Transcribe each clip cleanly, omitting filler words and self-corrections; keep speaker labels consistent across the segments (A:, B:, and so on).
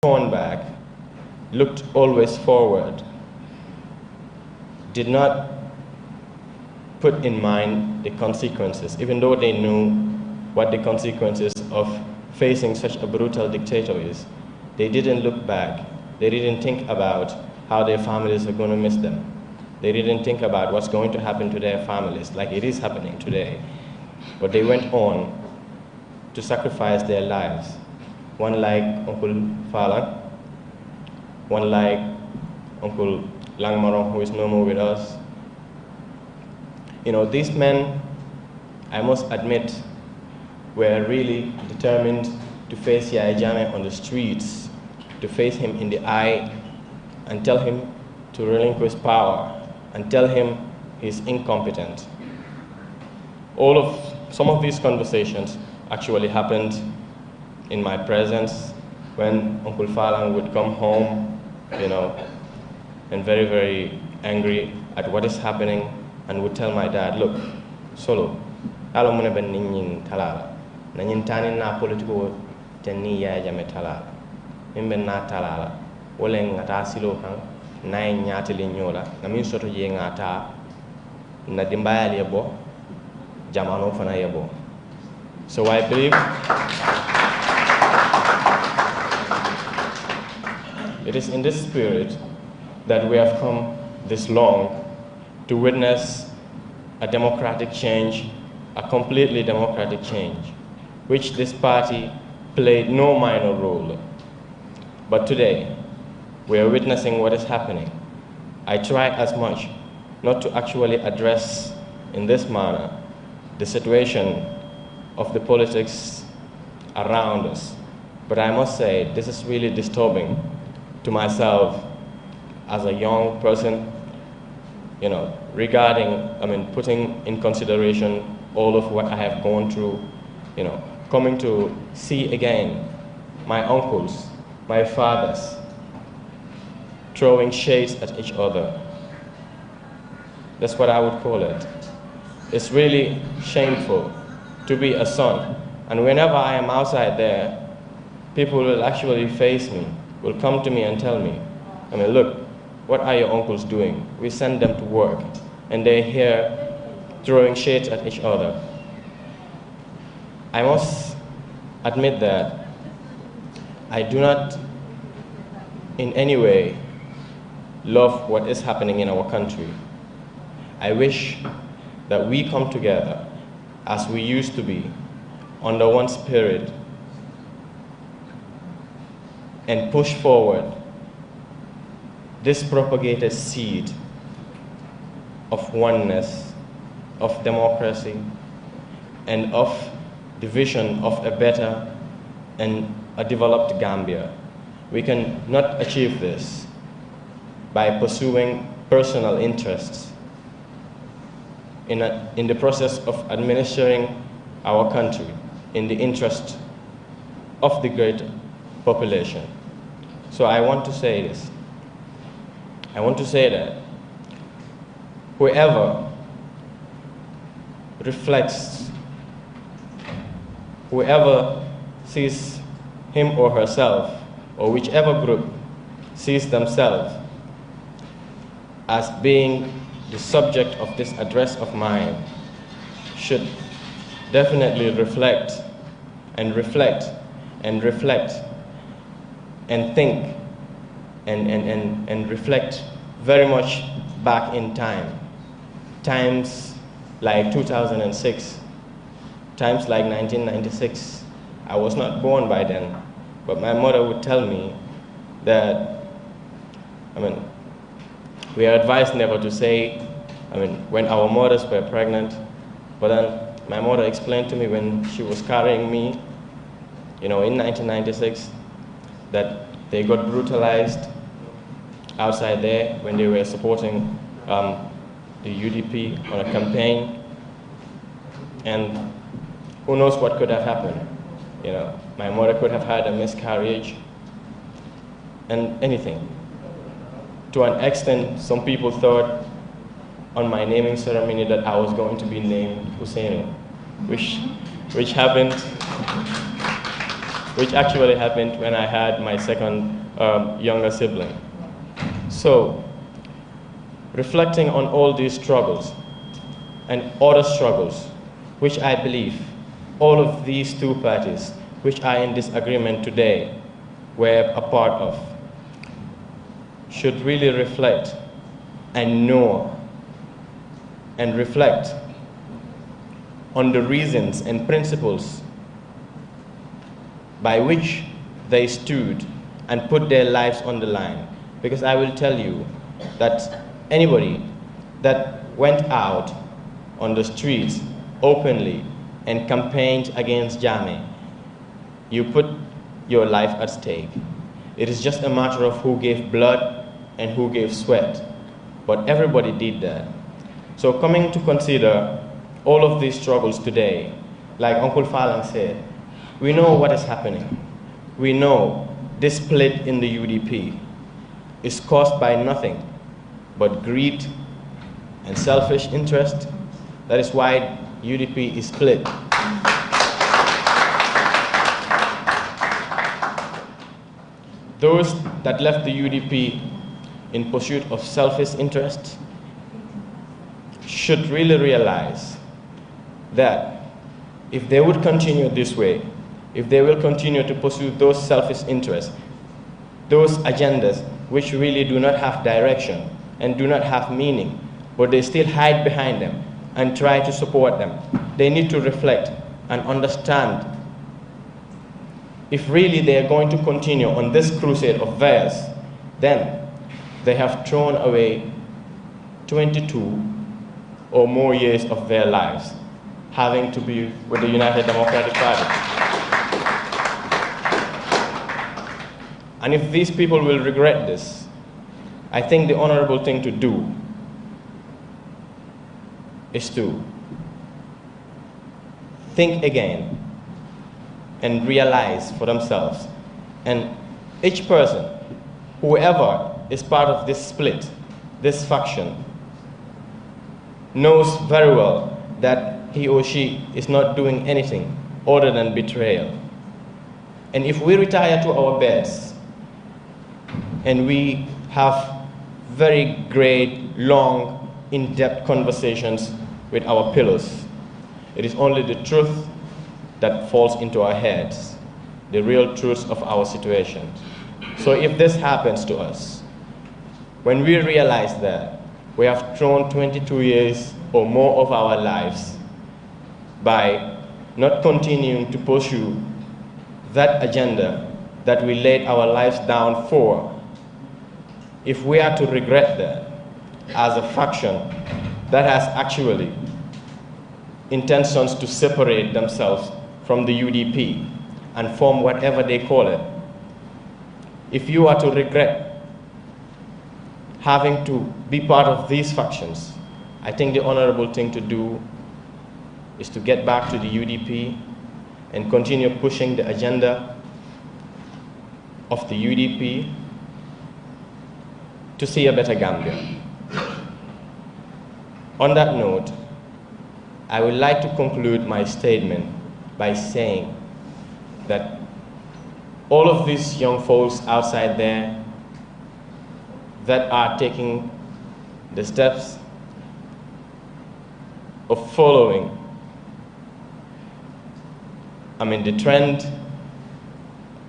A: turned back, looked always forward, did not put in mind the consequences, even though they knew what the consequences of facing such a brutal dictator is. They didn't look back. They didn't think about how their families are going to miss them. They didn't think about what's going to happen to their families, like it is happening today. But they went on to sacrifice their lives. One like Uncle Falan, one like Uncle Langmarong, who is no more with us. You know, these men, I must admit, were really determined to face Yahya Jammeh on the streets, to face him in the eye and tell him to relinquish power and tell him he's incompetent. Some of these conversations actually happened in my presence when Uncle Falan would come home, you know, and very, very angry at what is happening, and would tell my dad, look, Solo, alo mune ben ninyin talala, na nyintani na politiko tenni Yahya Jammeh talala, mimbe na talala, wole ngata silo kan, na nyati li nyola, na min soto je ngata, na dimbayal yebo, jamano fana yebo. So I believe it is in this spirit that we have come this long to witness a democratic change, a completely democratic change, which this party played no minor role. But today, we are witnessing what is happening. I try as much not to actually address in this manner the situation of the politics around us. But I must say, this is really disturbing to myself as a young person, you know, regarding, putting in consideration all of what I have gone through, you know, coming to see again my uncles, my fathers, throwing shades at each other. That's what I would call it. It's really shameful to be a son. And whenever I am outside there, people will actually face me, will come to me and tell me, look, what are your uncles doing? We send them to work, and they're here throwing shades at each other. I must admit that I do not in any way love what is happening in our country. I wish that we come together as we used to be, under one spirit, and push forward this propagated seed of oneness, of democracy, and of the vision of a better and a developed Gambia. We can not achieve this by pursuing personal interests in the process of administering our country in the interest of the great population. So I want to say this. I want to say that whoever reflects, whoever sees him or herself, or whichever group sees themselves as being the subject of this address of mine, should definitely reflect and reflect and reflect and think and reflect very much back in time. Times like 2006, times like 1996. I was not born by then, but my mother would tell me that, we are advised never to say, when our mothers were pregnant, but then my mother explained to me when she was carrying me, in 1996, that they got brutalized outside there when they were supporting the UDP on a campaign, and who knows what could have happened. My mother could have had a miscarriage and anything. To an extent, some people thought on my naming ceremony that I was going to be named Hussein, which happened. which actually happened when I had my second younger sibling. So, reflecting on all these struggles and other struggles, which I believe all of these two parties, which are in disagreement today, were a part of, should really reflect and know and reflect on the reasons and principles by which they stood and put their lives on the line. Because I will tell you that anybody that went out on the streets openly and campaigned against Jammeh, you put your life at stake. It is just a matter of who gave blood and who gave sweat. But everybody did that. So coming to consider all of these struggles today, like Uncle Falang said, we know what is happening. We know this split in the UDP is caused by nothing but greed and selfish interest. That is why UDP is split. Those that left the UDP in pursuit of selfish interest should really realize that if they would continue this way, if they will continue to pursue those selfish interests, those agendas which really do not have direction and do not have meaning, but they still hide behind them and try to support them, they need to reflect and understand if really they are going to continue on this crusade of theirs, then they have thrown away 22 or more years of their lives having to be with the United Democratic Party. And if these people will regret this, I think the honorable thing to do is to think again and realize for themselves. And each person, whoever is part of this split, this faction, knows very well that he or she is not doing anything other than betrayal. And if we retire to our beds and we have very great, long, in-depth conversations with our pillows, it is only the truth that falls into our heads, the real truths of our situation. So if this happens to us, when we realize that we have thrown 22 years or more of our lives by not continuing to pursue that agenda that we laid our lives down for, if we are to regret that as a faction that has actually intentions to separate themselves from the UDP and form whatever they call it, if you are to regret having to be part of these factions, I think the honorable thing to do is to get back to the UDP and continue pushing the agenda of the UDP to see a better Gambia. On that note, I would like to conclude my statement by saying that all of these young folks outside there that are taking the steps of following, the trend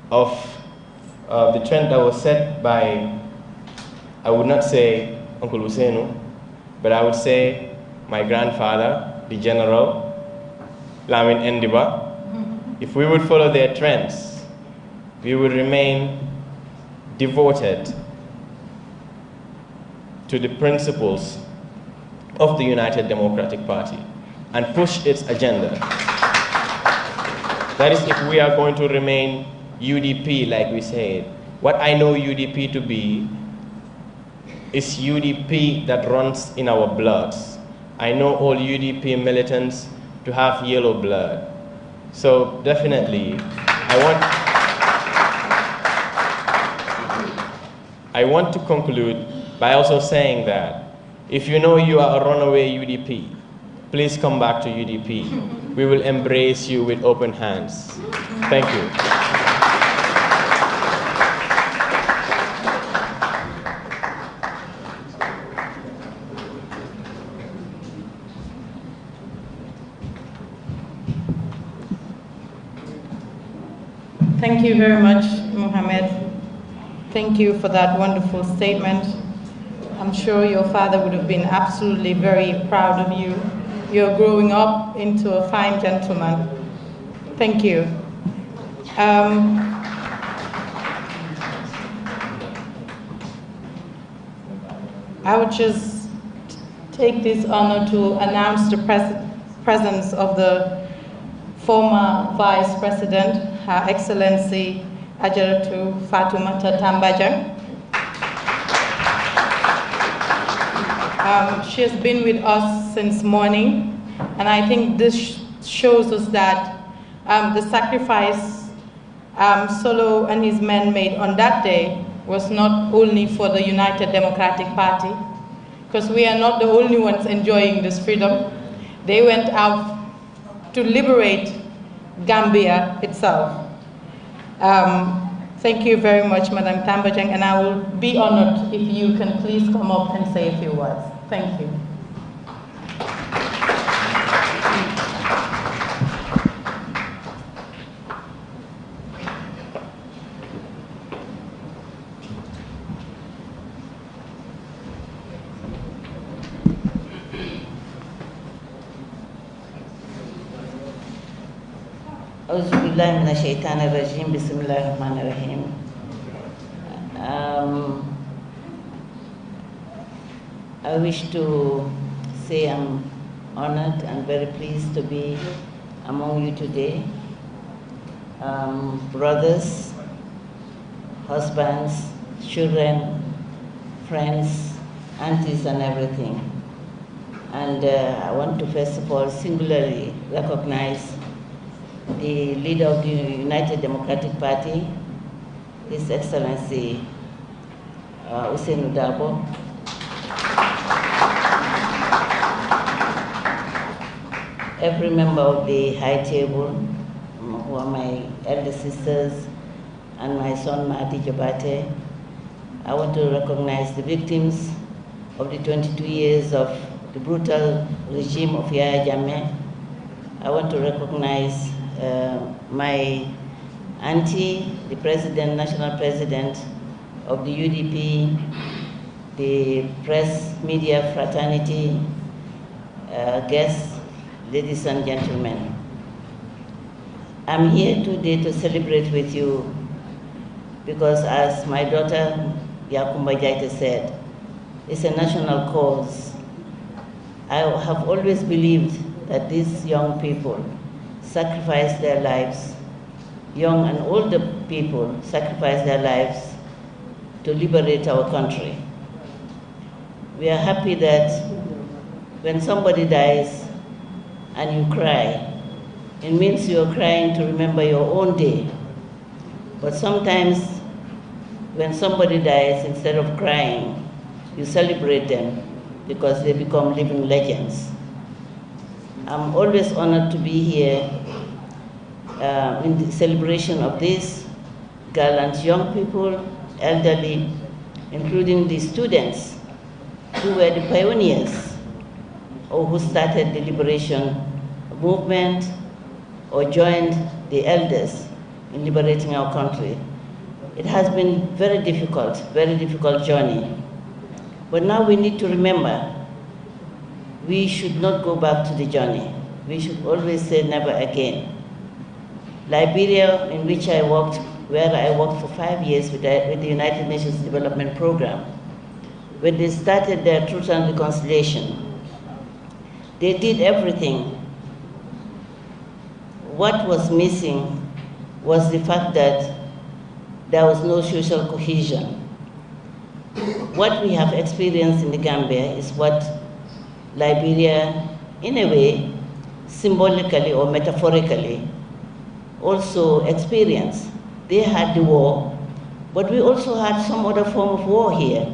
A: that was set by, I would not say Uncle Usenu, but I would say my grandfather, the General, Lamin Endiba. If we would follow their trends, we would remain devoted to the principles of the United Democratic Party and push its agenda. That is, if we are going to remain UDP, like we said. What I know UDP to be is UDP that runs in our bloods. I know all UDP militants to have yellow blood. So definitely, I want to conclude by also saying that if you know you are a runaway UDP, please come back to UDP. We will embrace you with open hands. Thank you.
B: Thank you very much, Mohammed. Thank you for that wonderful statement. I'm sure your father would have been absolutely very proud of you. You're growing up into a fine gentleman. Thank you. I would just take this honor to announce the presence of the former Vice President, Her Excellency Ajaratu Fatoumata Tambajang. She has been with us since morning, and I think this shows us that the sacrifice Solo and his men made on that day was not only for the United Democratic Party, because we are not the only ones enjoying this freedom. They went out to liberate Gambia itself. Thank you very much, Madam Tambajang, and I will be honored if you can please come up and say a few words. Thank you.
C: Bismillahirrahmanirrahim. I wish to say I'm honored and very pleased to be among you today. Brothers, husbands, children, friends, aunties and everything. And I want to first of all singularly recognize the leader of the United Democratic Party, His Excellency Usainu Dabo, every member of the High Table, who are my elder sisters, and my son Mahdi Jabate. I want to recognize the victims of the 22 years of the brutal regime of Yahya Jammeh. I want to recognize my auntie, the president, national president of the UDP, the press media fraternity, guests, ladies and gentlemen. I'm here today to celebrate with you because, as my daughter Yakumba Jaita said, it's a national cause. I have always believed that these young people sacrifice their lives, young and older people sacrifice their lives to liberate our country. We are happy that when somebody dies and you cry, it means you're crying to remember your own day. But sometimes when somebody dies, instead of crying, you celebrate them because they become living legends. I'm always honored to be here in the celebration of these gallant young people, elderly, including the students who were the pioneers or who started the liberation movement or joined the elders in liberating our country. It has been very difficult journey. But now we need to remember, we should not go back to the journey. We should always say never again. Liberia, in which I worked, where I worked for 5 years with the United Nations Development Program, when they started their Truth and Reconciliation, they did everything. What was missing was the fact that there was no social cohesion. What we have experienced in the Gambia is what Liberia, in a way, symbolically or metaphorically, also experienced. They had the war, but we also had some other form of war here.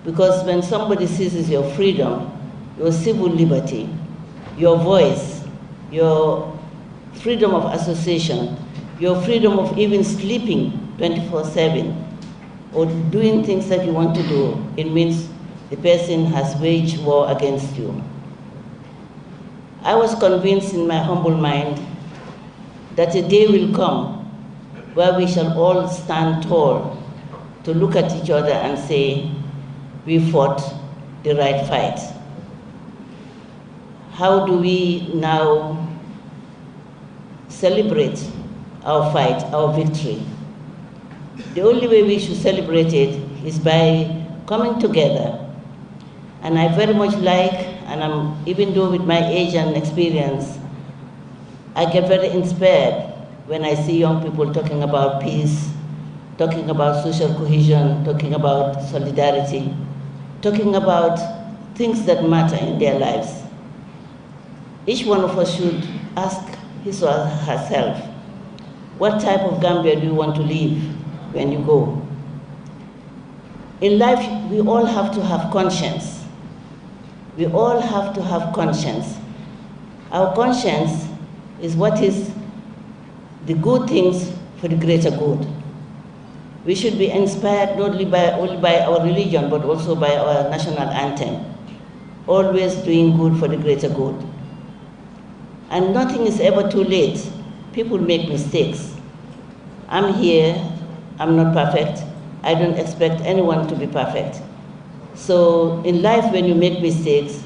C: Because when somebody seizes your freedom, your civil liberty, your voice, your freedom of association, your freedom of even sleeping 24/7, or doing things that you want to do, it means the person has waged war against you. I was convinced in my humble mind that a day will come where we shall all stand tall to look at each other and say, we fought the right fight. How do we now celebrate our fight, our victory? The only way we should celebrate it is by coming together. And I very much like, and even though with my age and experience, I get very inspired when I see young people talking about peace, talking about social cohesion, talking about solidarity, talking about things that matter in their lives. Each one of us should ask his or herself, what type of Gambia do you want to live when you go? In life, we all have to have conscience. We all have to have conscience. Our conscience is what is the good things for the greater good. We should be inspired not only by our religion, but also by our national anthem, always doing good for the greater good. And nothing is ever too late. People make mistakes. I'm here, I'm not perfect. I don't expect anyone to be perfect. So in life, when you make mistakes,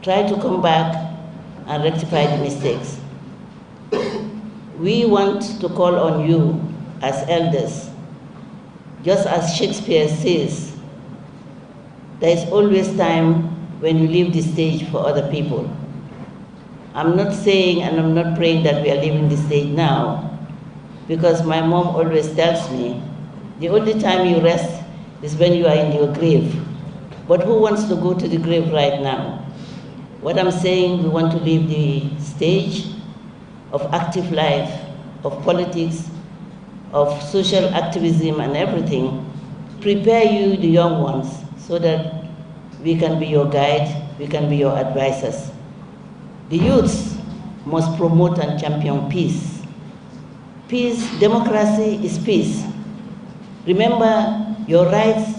C: try to come back and rectify the mistakes. We want to call on you as elders. Just as Shakespeare says, there is always time when you leave the stage for other people. I'm not saying and I'm not praying that we are leaving the stage now, because my mom always tells me, the only time you rest is when you are in your grave. But who wants to go to the grave right now? What I'm saying, we want to leave the stage of active life, of politics, of social activism and everything. Prepare you, the young ones, so that we can be your guide, we can be your advisors. The youths must promote and champion peace. Peace, democracy is peace. Remember, your rights,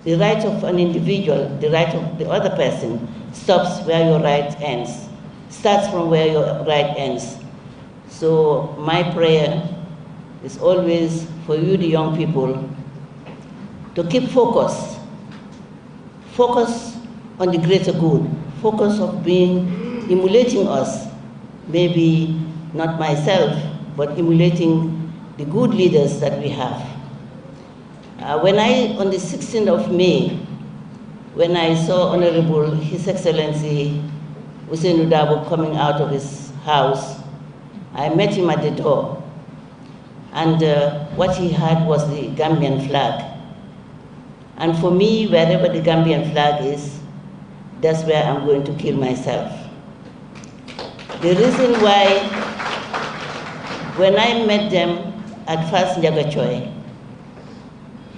C: the right of an individual, the right of the other person, stops where your right ends, starts from where your right ends. So my prayer is always for you, the young people, to keep focus. Focus on the greater good. Focus of emulating us. Maybe not myself, but emulating the good leaders that we have. On the 16th of May, when I saw Honorable His Excellency Hussein Udabo coming out of his house, I met him at the door. And what he had was the Gambian flag. And for me, wherever the Gambian flag is, that's where I'm going to kill myself. The reason why, when I met them at First Njagachoy,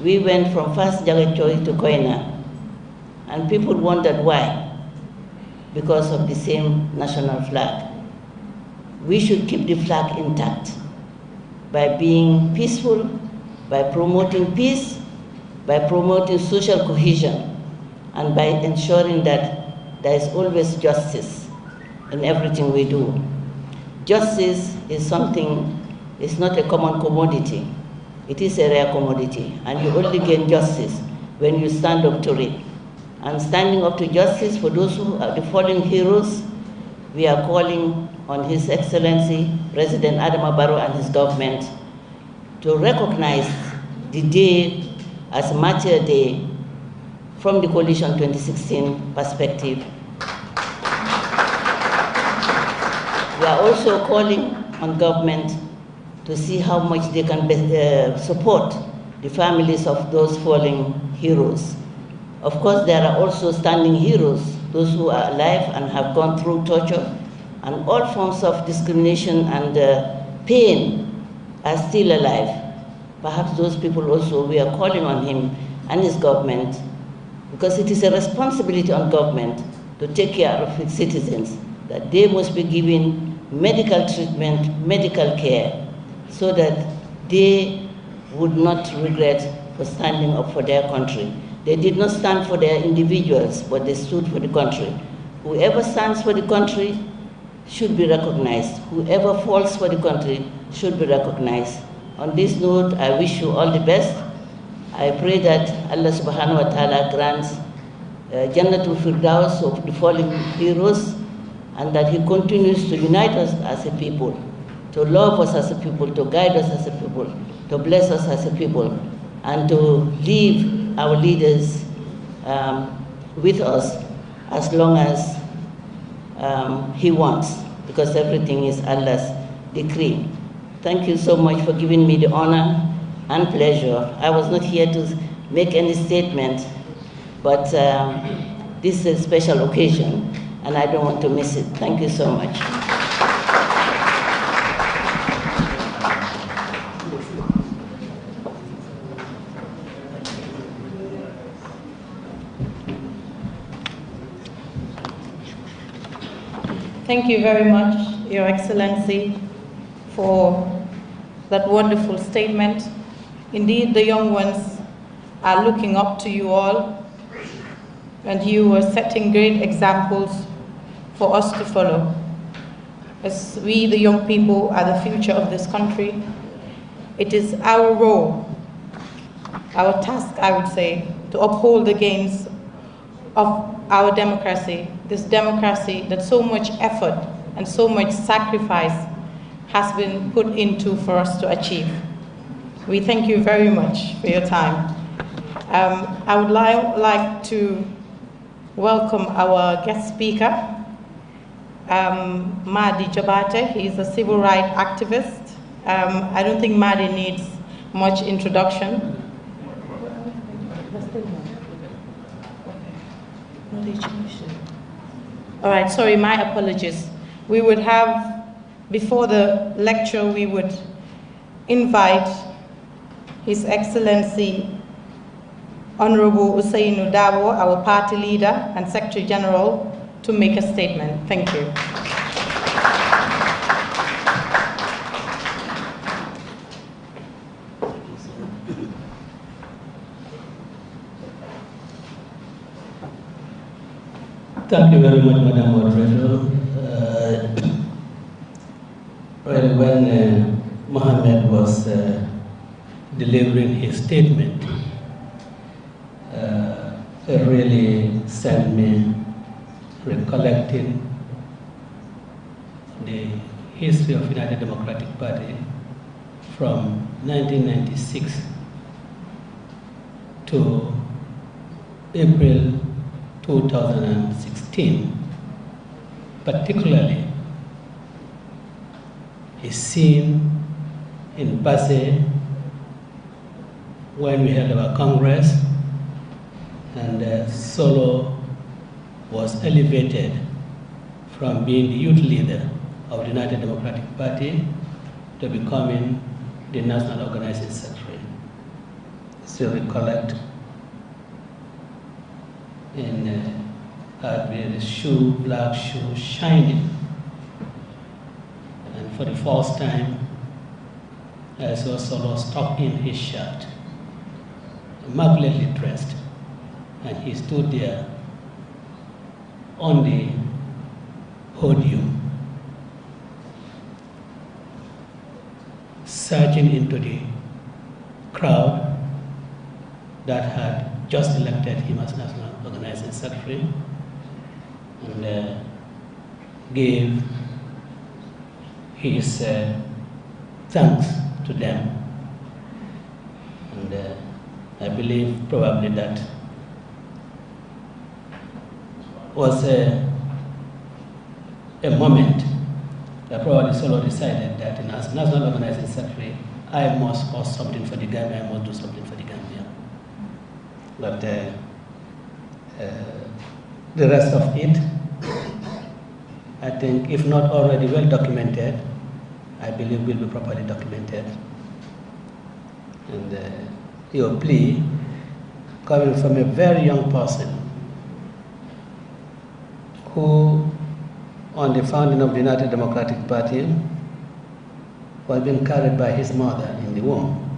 C: we went from First Njagachoy to Koina, and people wondered why. Because of the same national flag. We should keep the flag intact by being peaceful, by promoting peace, by promoting social cohesion, and by ensuring that there is always justice in everything we do. Justice is something, it's not a common commodity. It is a rare commodity, and you only gain justice when you stand up to it. And standing up to justice for those who are the fallen heroes, we are calling on His Excellency, President Adama Barrow and his government to recognize the day as a martyr day from the Coalition 2016 perspective. We are also calling on government to see how much they can support the families of those fallen heroes. Of course, there are also standing heroes, those who are alive and have gone through torture and all forms of discrimination and pain are still alive. Perhaps those people also, we are calling on him and his government, because it is a responsibility on government to take care of its citizens, that they must be given medical treatment, medical care, so that they would not regret for standing up for their country. They did not stand for their individuals, but they stood for the country. Whoever stands for the country should be recognized. Whoever falls for the country should be recognized. On this note, I wish you all the best. I pray that Allah subhanahu wa ta'ala grants Jannatul Firdaus of the fallen heroes, and that He continues to unite us as a people, to love us as a people, to guide us as a people, to bless us as a people, and to leave our leaders with us as long as He wants, because everything is Allah's decree. Thank you so much for giving me the honor and pleasure. I was not here to make any statement, but this is a special occasion, and I don't want to miss it. Thank you so much.
B: Thank you very much, Your Excellency, for that wonderful statement. Indeed, the young ones are looking up to you all, and you are setting great examples for us to follow. As we, the young people, are the future of this country, it is our role, our task, I would say, to uphold the gains of our democracy, this democracy that so much effort and so much sacrifice has been put into for us to achieve. We thank you very much for your time. I would like to welcome our guest speaker, Madi Jabate. He is a civil rights activist. I don't think Madi needs much introduction. All right, sorry, my apologies. We would have, before the lecture, we would invite His Excellency Honorable Usainu Dabo, our party leader and Secretary General, to make a statement. Thank you.
D: Thank you very much, Madam Moderator. When Mohammed was delivering his statement, it really sent me recollecting the history of United Democratic Party from 1996 to April 2016, particularly a scene in Basse when we held our Congress, and Solo was elevated from being the youth leader of the United Democratic Party to becoming the National Organizing Secretary. Still recollect in the shoe, black shoe, shining. And for the first time, I saw Solo stuck in his shirt, immaculately dressed, and he stood there on the podium, surging into the crowd that had just elected him as National Organizing Secretary, and gave his thanks to them. And I believe probably that was a moment that probably Solo decided that as National Organizing Secretary, I must cause something for the Gambia, I must do something for the Gambia. But the rest of it, I think, if not already well documented, I believe will be properly documented. And your plea, coming from a very young person who, on the founding of the United Democratic Party, was being carried by his mother in the womb,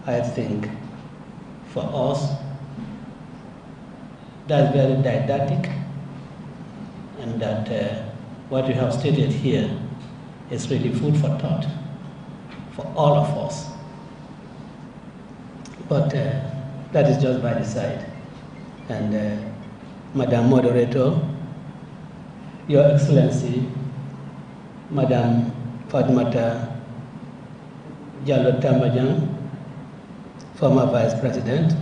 D: I think for us, that's very didactic, and that what you have stated here is really food for thought for all of us. But that is just by the side. And Madam Moderator, Your Excellency, Madam Fatmata Jallo Tambajang, former Vice President.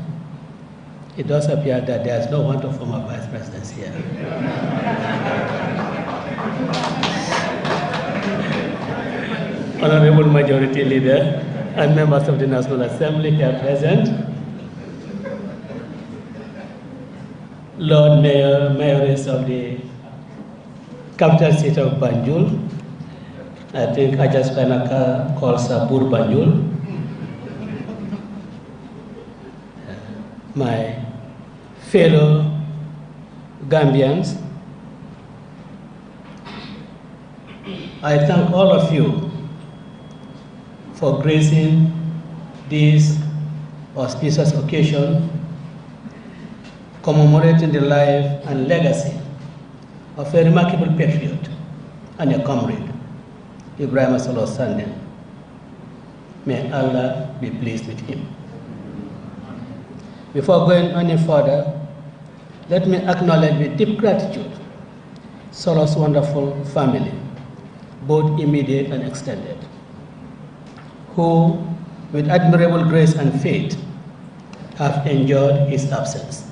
D: It does appear that there is no want of former Vice Presidents here. Honorable Majority Leader and members of the National Assembly here present, Lord Mayor, Mayoress of the capital city of Banjul, I think I just call Sabur Banjul, my fellow Gambians, I thank all of you for gracing this auspicious occasion, commemorating the life and legacy of a remarkable patriot and a comrade, Ibrahim Sandin. May Allah be pleased with him. Before going any further, let me acknowledge with deep gratitude Solo's wonderful family, both immediate and extended, who, with admirable grace and faith, have endured his absence.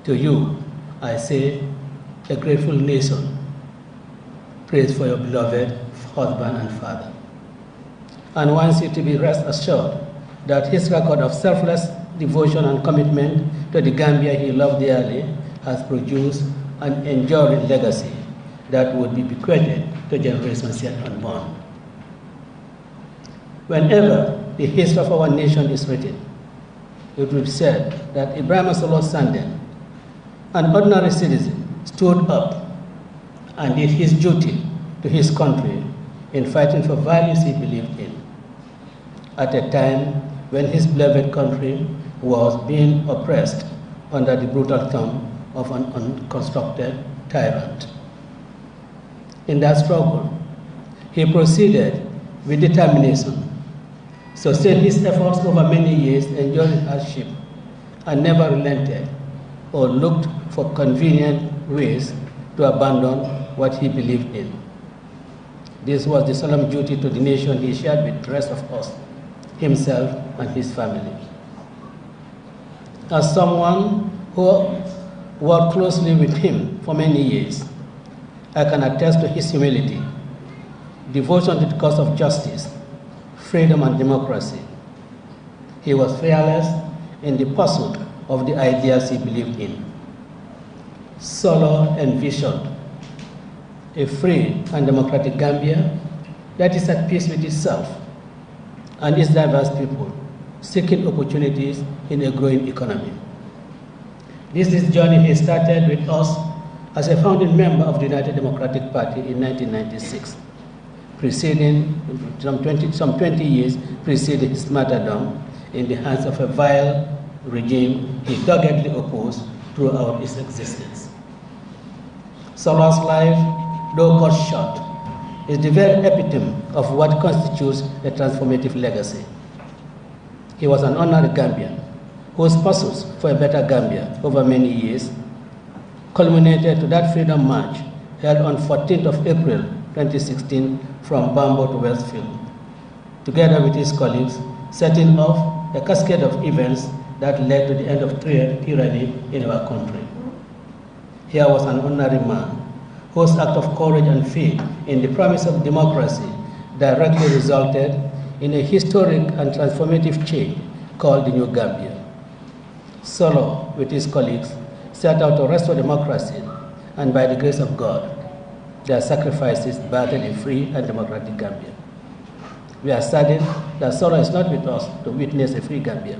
D: To you, I say, a grateful nation, praise for your beloved husband and father, and wants you to be rest assured that his record of selfless devotion and commitment to the Gambia he loved dearly has produced an enduring legacy that would be bequeathed to generations yet unborn. Whenever the history of our nation is written, it will be said that Ibrahim Sandin, an ordinary citizen, stood up and did his duty to his country in fighting for values he believed in, at a time when his beloved country was being oppressed under the brutal thumb of an unconstructed tyrant. In that struggle, he proceeded with determination, sustained his efforts over many years, endured hardship, and never relented or looked for convenient ways to abandon what he believed in. This was the solemn duty to the nation he shared with the rest of us, himself and his family. As someone who worked closely with him for many years, I can attest to his humility, devotion to the cause of justice, freedom and democracy. He was fearless in the pursuit of the ideas he believed in. Solo envisioned a free and democratic Gambia that is at peace with itself and its diverse people, seeking opportunities in a growing economy. This is the journey he started with us as a founding member of the United Democratic Party in 1996, preceding some 20 years preceding his martyrdom in the hands of a vile regime he doggedly opposed throughout his existence. Solo's life, though cut short, is the very epitome of what constitutes a transformative legacy. He was an honorary Gambian whose pursuits for a better Gambia over many years culminated to that freedom march held on 14th of April 2016 from Bambo to Westfield, together with his colleagues, setting off a cascade of events that led to the end of tyranny in our country. Here was an ordinary man whose act of courage and faith in the promise of democracy directly resulted in a historic and transformative change called the New Gambia. Solo, with his colleagues, set out to restore democracy, and by the grace of God, their sacrifices battled a free and democratic Gambia. We are saddened that Solo is not with us to witness a free Gambia,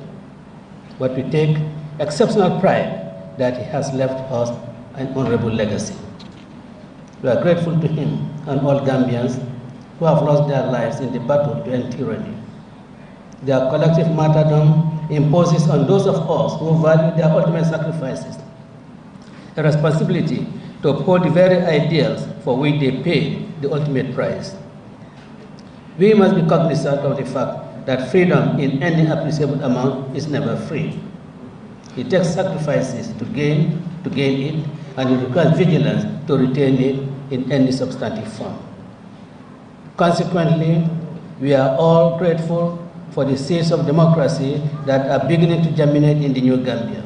D: but we take exceptional pride that he has left us an honorable legacy. We are grateful to him and all Gambians who have lost their lives in the battle to end tyranny. Their collective martyrdom imposes on those of us who value their ultimate sacrifices a responsibility to uphold the very ideals for which they paid the ultimate price. We must be cognizant of the fact that freedom in any appreciable amount is never free. It takes sacrifices to gain it, and it requires vigilance to retain it in any substantive form. Consequently, we are all grateful for the seeds of democracy that are beginning to germinate in the new Gambia.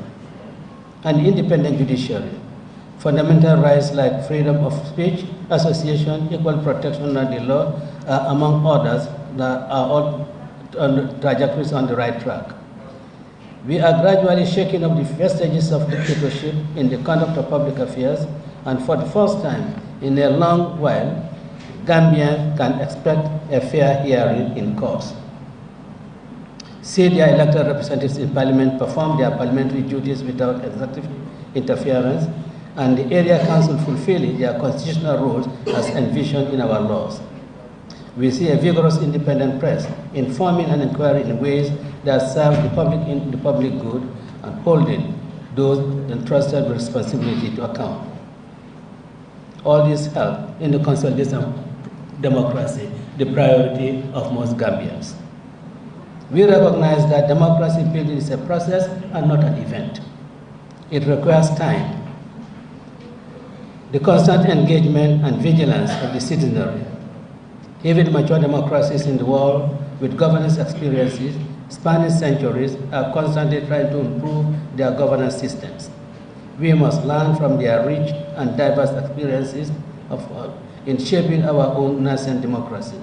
D: An independent judiciary, fundamental rights like freedom of speech, association, equal protection under the law are among others that are all on trajectories on the right track. We are gradually shaking up the vestiges of dictatorship in the conduct of public affairs, and for the first time in a long while, Gambians can expect a fair hearing in courts. See their elected representatives in Parliament perform their parliamentary duties without executive interference, and the area council fulfilling their constitutional roles as envisioned in our laws. We see a vigorous independent press informing and inquiring in ways that serve the public good and holding those entrusted with responsibility to account. All this help in the consolidation of democracy, the priority of most Gambians. We recognize that democracy building is a process and not an event. It requires time, the constant engagement and vigilance of the citizenry. Even mature democracies in the world with governance experiences spanning centuries are constantly trying to improve their governance systems. We must learn from their rich and diverse experiences in shaping our own nascent democracy.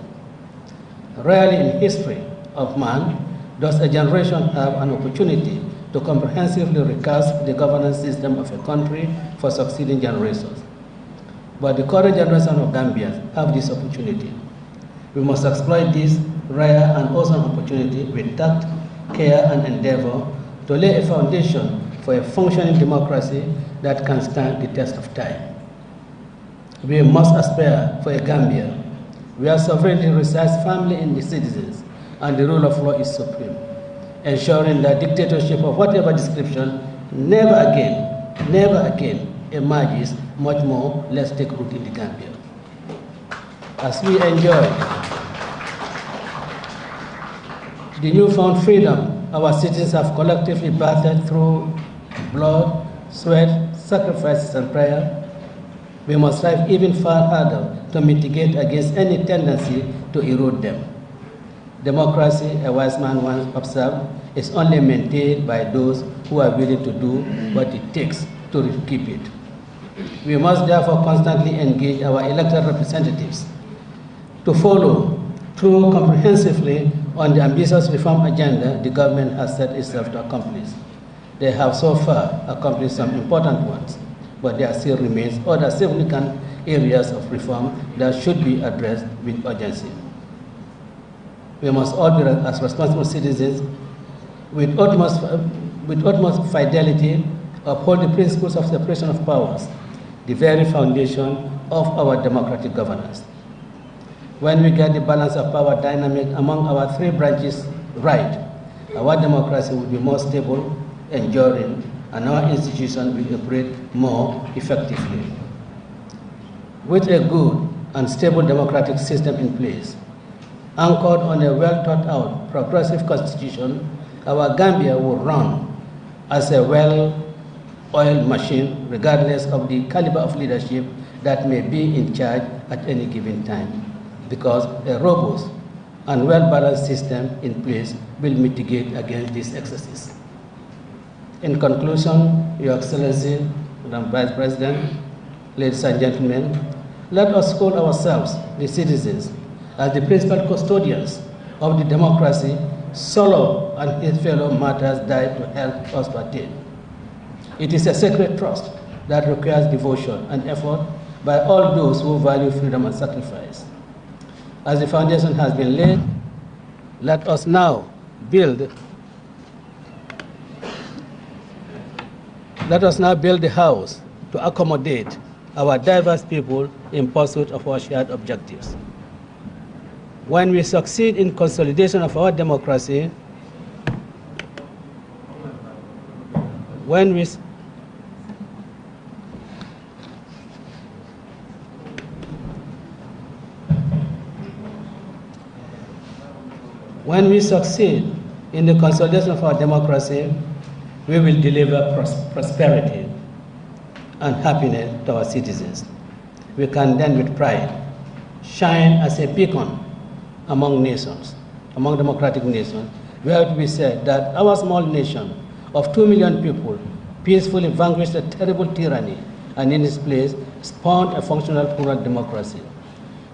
D: Rarely in history of man does a generation have an opportunity to comprehensively recast the governance system of a country for succeeding generations. But the current generation of Gambians have this opportunity. We must exploit this rare and awesome opportunity with tact, care, and endeavor to lay a foundation for a functioning democracy that can stand the test of time. We must aspire for a Gambia where sovereignty resides firmly in the citizens and the rule of law is supreme, ensuring that dictatorship of whatever description never again emerges, much more less take root in the Gambia. As we enjoy the newfound freedom our citizens have collectively battled through blood, sweat, sacrifices, and prayer, we must strive even far harder to mitigate against any tendency to erode them. Democracy, a wise man once observed, is only maintained by those who are willing to do what it takes to keep it. We must therefore constantly engage our elected representatives to follow through comprehensively on the ambitious reform agenda the government has set itself to accomplish. They have so far accomplished some important ones, but there still remains other significant areas of reform that should be addressed with urgency. We must all be, as responsible citizens, with utmost fidelity, uphold the principles of separation of powers, the very foundation of our democratic governance. When we get the balance of power dynamic among our three branches right, our democracy will be more stable, enduring, and our institutions will operate more effectively. With a good and stable democratic system in place, anchored on a well-thought-out progressive constitution, our Gambia will run as a well-oiled machine regardless of the caliber of leadership that may be in charge at any given time, because a robust and well-balanced system in place will mitigate against these excesses. In conclusion, Your Excellency, Madam Vice President, ladies and gentlemen, let us call ourselves, the citizens, as the principal custodians of the democracy Solo and his fellow martyrs died to help us to attain. It is a sacred trust that requires devotion and effort by all those who value freedom and sacrifice. As the foundation has been laid, let us now build the house to accommodate our diverse people in pursuit of our shared objectives. When we succeed in consolidation of our democracy, when we When we succeed in the consolidation of our democracy, we will deliver prosperity and happiness to our citizens. We can then with pride shine as a beacon among nations, among democratic nations. We have to be said that our small nation of 2 million people peacefully vanquished a terrible tyranny and in its place spawned a functional plural democracy.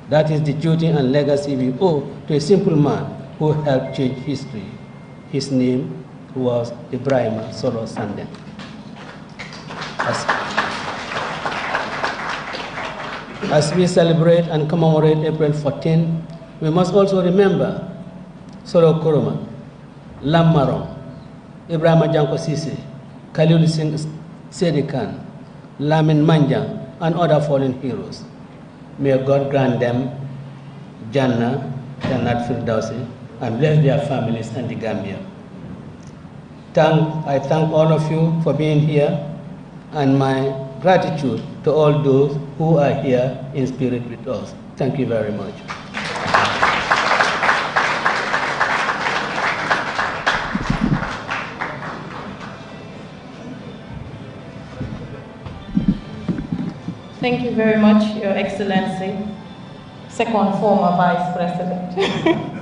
D: That is the duty and legacy we owe to a simple man who helped change history. His name was Ibrahim Solo Sanden. As we celebrate and commemorate April 14, we must also remember Solo Kuruma, Lam Marong, Ibrahim Janko Sisi, Khalil Singh Sedikan, Lamin Manjang, and other fallen heroes. May God grant them Jannah, Jannat Firdausi, and bless their families and the Gambia. I thank all of you for being here, and my gratitude to all those who are here in spirit with us. Thank you very much.
B: Thank you very much, Your Excellency, second former Vice President.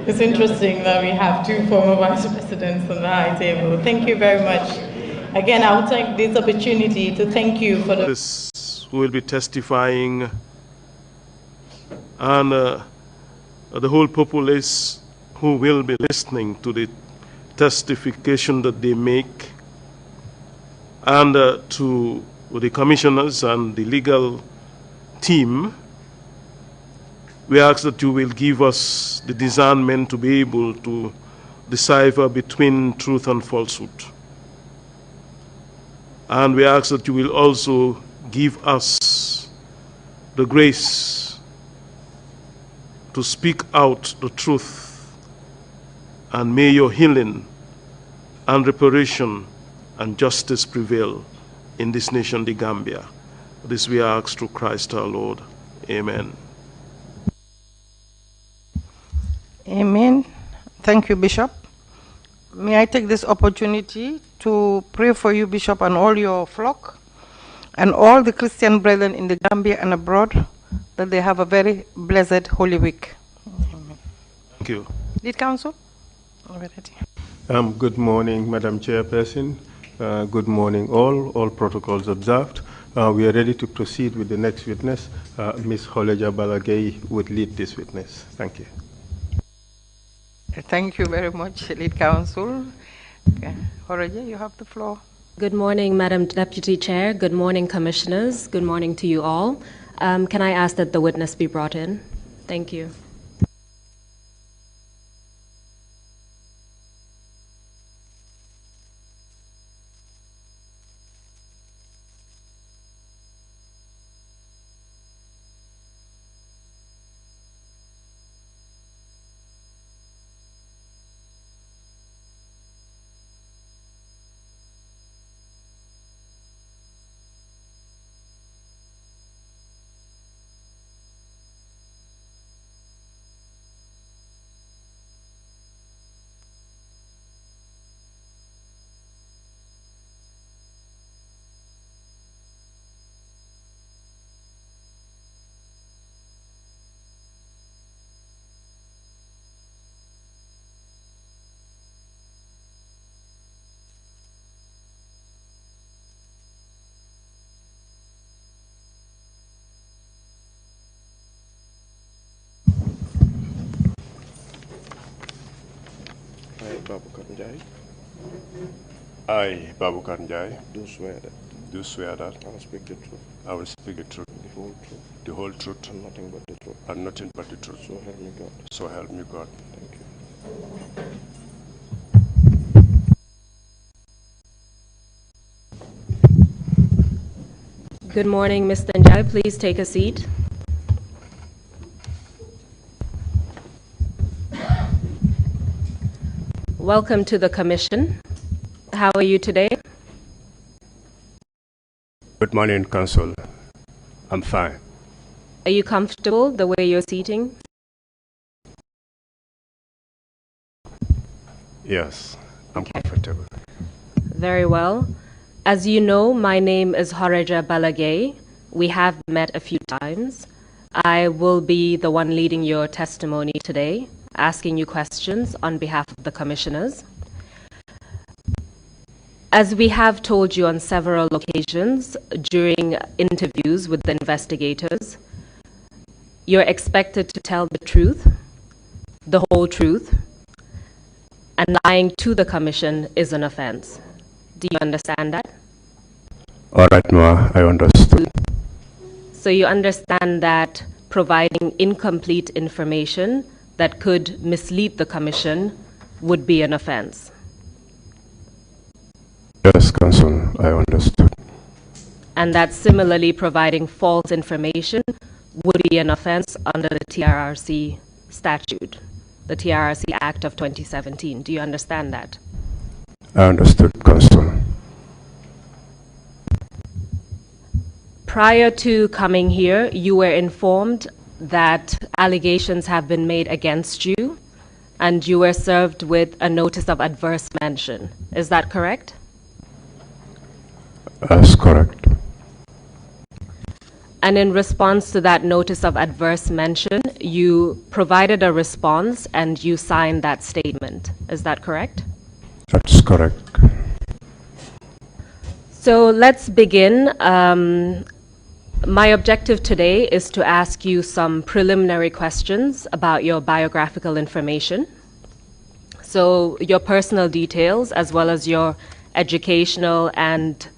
B: It's interesting that we have two former Vice Presidents on the high table. Thank you very much. Again, I will take this opportunity to thank you for
E: this will be testifying, and the whole populace who will be listening to the testification that they make, and to the commissioners and the legal team. We ask that you will give us the discernment to be able to decipher between truth and falsehood. And we ask that you will also give us the grace to speak out the truth, and may your healing and reparation and justice prevail in this nation, the Gambia. This we ask through Christ our Lord. Amen.
B: Amen. Thank you, Bishop. May I take this opportunity to pray for you, Bishop, and all your flock, and all the Christian brethren in the Gambia and abroad, that they have a very blessed Holy Week.
E: Thank you.
B: Lead Counsel?
F: Good morning, Madam Chairperson. Good morning, all protocols observed. We are ready to proceed with the next witness. Ms. Holeja Balagay would lead this witness. Thank you.
B: Thank you very much, Lead Counsel. Okay. Horeja, you have the floor.
G: Good morning, Madam Deputy Chair. Good morning, Commissioners. Good morning to you all. Can I ask that the witness be brought in? Thank you.
F: I, Babukar Njai,
E: Do swear that
F: I will speak the truth,
E: I will speak the truth,
F: the whole truth,
E: and nothing but the truth.
F: and nothing but the truth.
E: So help me God.
F: So help me God.
E: Thank you.
G: Good morning, Mr. Njai. Please take a seat. Welcome to the Commission. How are you today?
F: Good morning, Council. I'm fine.
G: Are you comfortable the way you're seating?
F: Yes, I'm comfortable.
G: Very well. As you know, my name is Horeja Balagay. We have met a few times. I will be the one leading your testimony today, asking you questions on behalf of the commissioners. As we have told you on several occasions during interviews with the investigators, you're expected to tell the truth, the whole truth, and lying to the commission is an offense. Do you understand that?
F: All right, Ma, I understood.
G: So you understand that providing incomplete information that could mislead the commission would be an offense.
F: Yes, Counsel, I understood.
G: And that similarly providing false information would be an offense under the TRRC statute, the TRRC Act of 2017. Do you understand that?
F: I understood, Counsel.
G: Prior to coming here, you were informed that allegations have been made against you, and you were served with a notice of adverse mention. Is that correct?
F: That's correct.
G: And in response to that notice of adverse mention, you provided a response and you signed that statement. Is that correct?
F: That's correct.
G: So let's begin. My objective today is to ask you some preliminary questions about your biographical information. So your personal details, as well as your educational and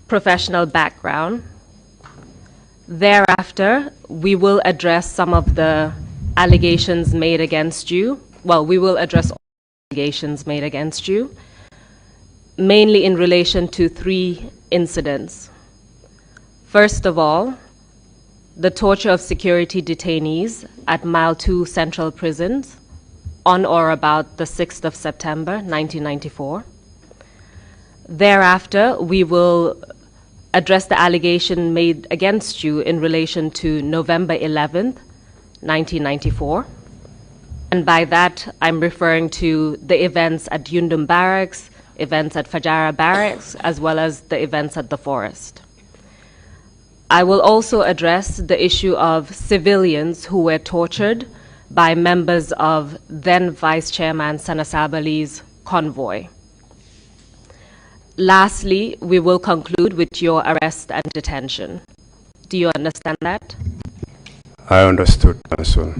G: professional background. Thereafter, we will address some of the allegations made against you. Well, we will address all allegations made against you, mainly in relation to 3 incidents. First of all, the torture of security detainees at Mile 2 Central Prisons on or about the 6th of September, 1994. Thereafter, we will address the allegation made against you in relation to November 11th, 1994. And by that, I'm referring to the events at Yundum Barracks, events at Fajara Barracks, as well as the events at the Forest. I will also address the issue of civilians who were tortured by members of then Vice Chairman Sana Sabally's convoy. Lastly, we will conclude with your arrest and detention. Do you understand that?
F: I understood, Counsel.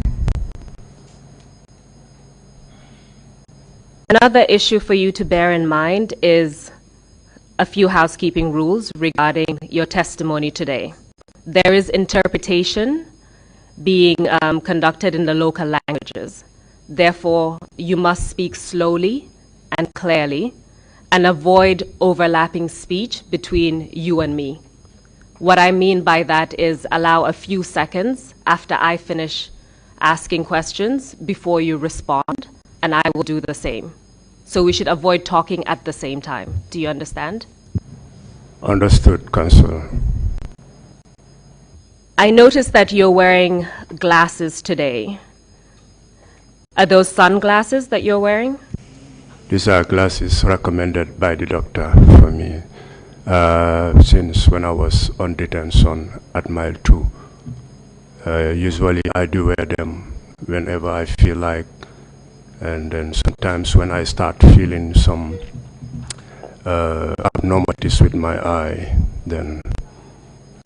G: Another issue for you to bear in mind is a few housekeeping rules regarding your testimony today. There is interpretation being conducted in the local languages. Therefore, you must speak slowly and clearly and avoid overlapping speech between you and me. What I mean by that is allow a few seconds after I finish asking questions before you respond, and I will do the same. So we should avoid talking at the same time. Do you understand?
F: Understood, Counsel.
G: I noticed that you're wearing glasses today. Are those sunglasses that you're wearing?
F: These are glasses recommended by the doctor for me since when I was on detention at Mile 2. Usually I do wear them whenever I feel like, and then sometimes when I start feeling some abnormalities with my eye, then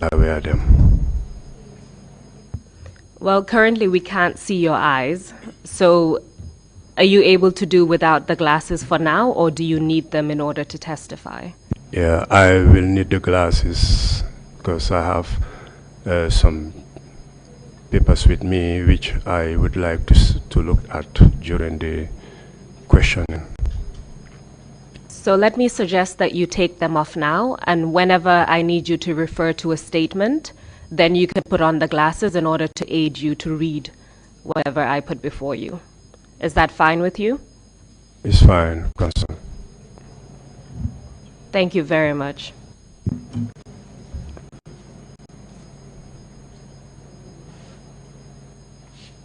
F: I wear them.
G: Well, currently we can't see your eyes, so are you able to do without the glasses for now, or do you need them in order to testify?
F: Yeah, I will need the glasses because I have some papers with me which I would like to look at during the questioning.
G: So let me suggest that you take them off now, and whenever I need you to refer to a statement, then you can put on the glasses in order to aid you to read whatever I put before you. Is that fine with you?
F: It's fine, Counsel.
G: Thank you very much.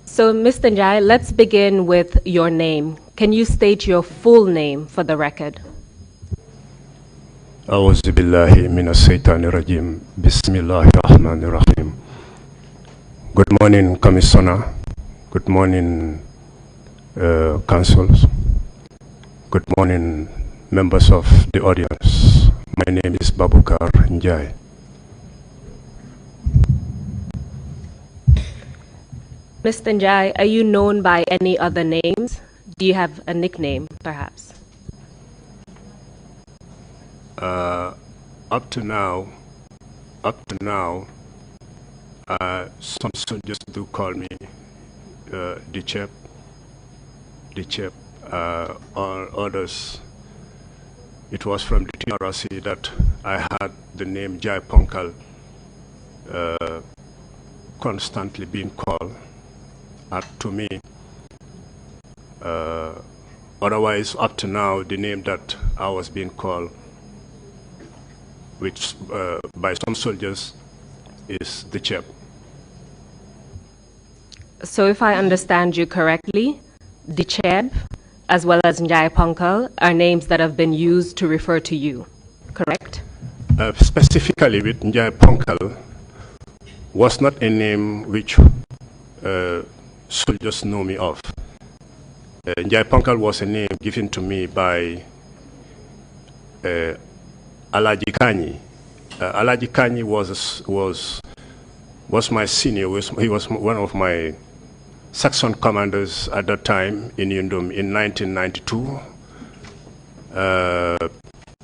G: So, Mr. Njai, let's begin with your name. Can you state your full name for the record?
F: أعوذ بالله من الشيطان الرجيم بسم الله الرحمن الرحيم. Good morning, Commissioner. Good morning, councils. Good morning, members of the audience. My name is Babukar Njai.
G: Mr. Njai, are you known by any other names? Do you have a nickname, perhaps?
F: Up to now, some soldiers do call me the chap, or others. It was from the TRC that I had the name Jai Ponkal constantly being called to me. Otherwise, up to now, the name that I was being called, which by some soldiers, is the chap.
G: So if I understand you correctly, Dicheb as well as Njai Ponkal are names that have been used to refer to you, correct?
F: Specifically with Njai Ponkal was not a name which soldiers know me of. Njai Ponkal was a name given to me by Alaji Kanyi. Alaji Kanyi was my senior. He was one of my section commanders at that time in Yundum in 1992.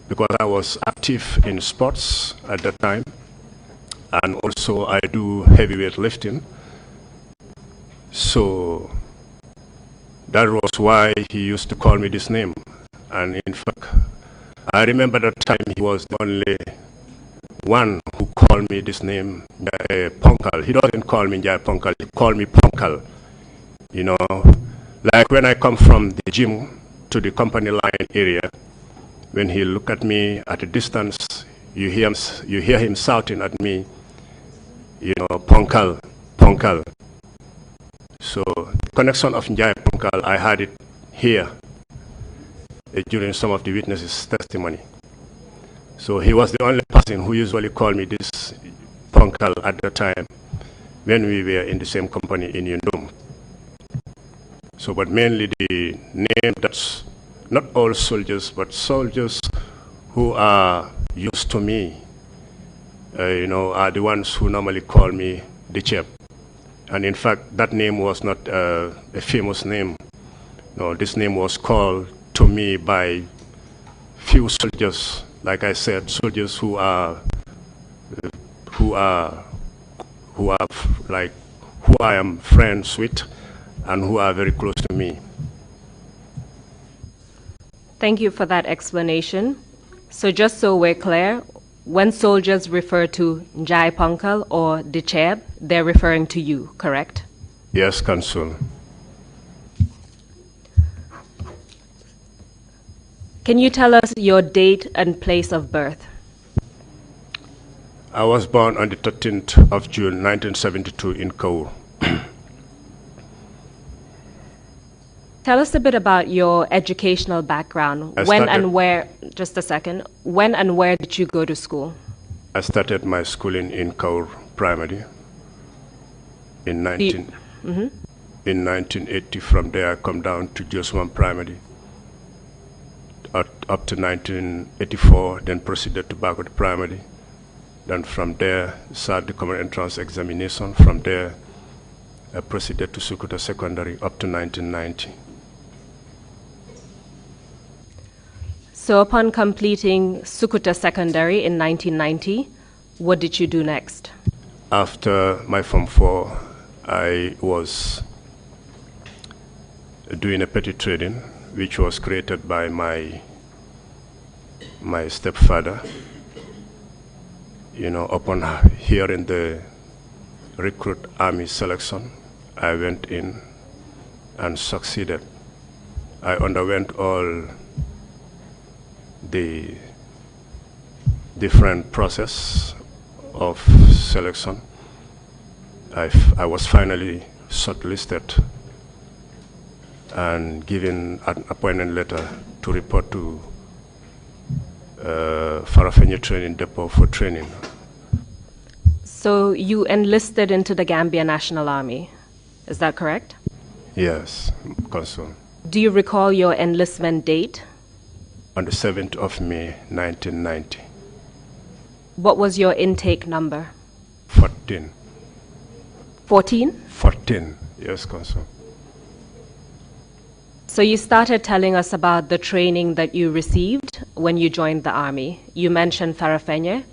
F: Because I was active in sports at that time, and also I do heavyweight lifting. So that was why he used to call me this name. And in fact, I remember that time he was the only one who called me this name, Ponkal. He doesn't call me Jai Ponkal, he called me Ponkal. You know, like when I come from the gym to the company line area, when he look at me at a distance, you hear him shouting at me, you know, Ponkal, Ponkal. So the connection of Njai Ponkal, I had it here during some of the witnesses' testimony. So he was the only person who usually called me this Ponkal at the time when we were in the same company in Yundum. So, but mainly the name that's not all soldiers, but soldiers who are used to me, you know, are the ones who normally call me the chap. And in fact, that name was not a famous name. No, this name was called to me by few soldiers, like I said, soldiers who I am friends with and who are very close to me.
G: Thank you for that explanation. So just so we're clear, when soldiers refer to Njai Ponkal or Dicheb, they're referring to you, correct?
F: Yes, Consul.
G: Can you tell us your date and place of birth?
F: I was born on the 13th of June, 1972 in Kaur.
G: Tell us a bit about your educational background. When and where did you go to school?
F: I started my schooling in Kaur Primary in 1980. From there, I come down to Josman Primary up to 1984, then proceeded to Bagot Primary. Then from there, started the common entrance examination. From there, I proceeded to Sukuta Secondary up to 1990.
G: So upon completing Sukuta Secondary in 1990, what did you do next?
F: After my Form 4, I was doing a petty trading, which was created by my stepfather. You know, upon hearing the recruit army selection, I went in and succeeded. I underwent all the different process of selection. I was finally shortlisted and given an appointment letter to report to Farafenni training depot for training.
G: So you enlisted into the Gambia National Army, is that correct?
F: Yes, Consul.
G: Do you recall your enlistment date?
F: On the 7th of May, 1990.
G: What was your intake number?
F: 14.
G: 14?
F: 14, yes, Consul.
G: So you started telling us about the training that you received when you joined the Army. You mentioned Farafenni.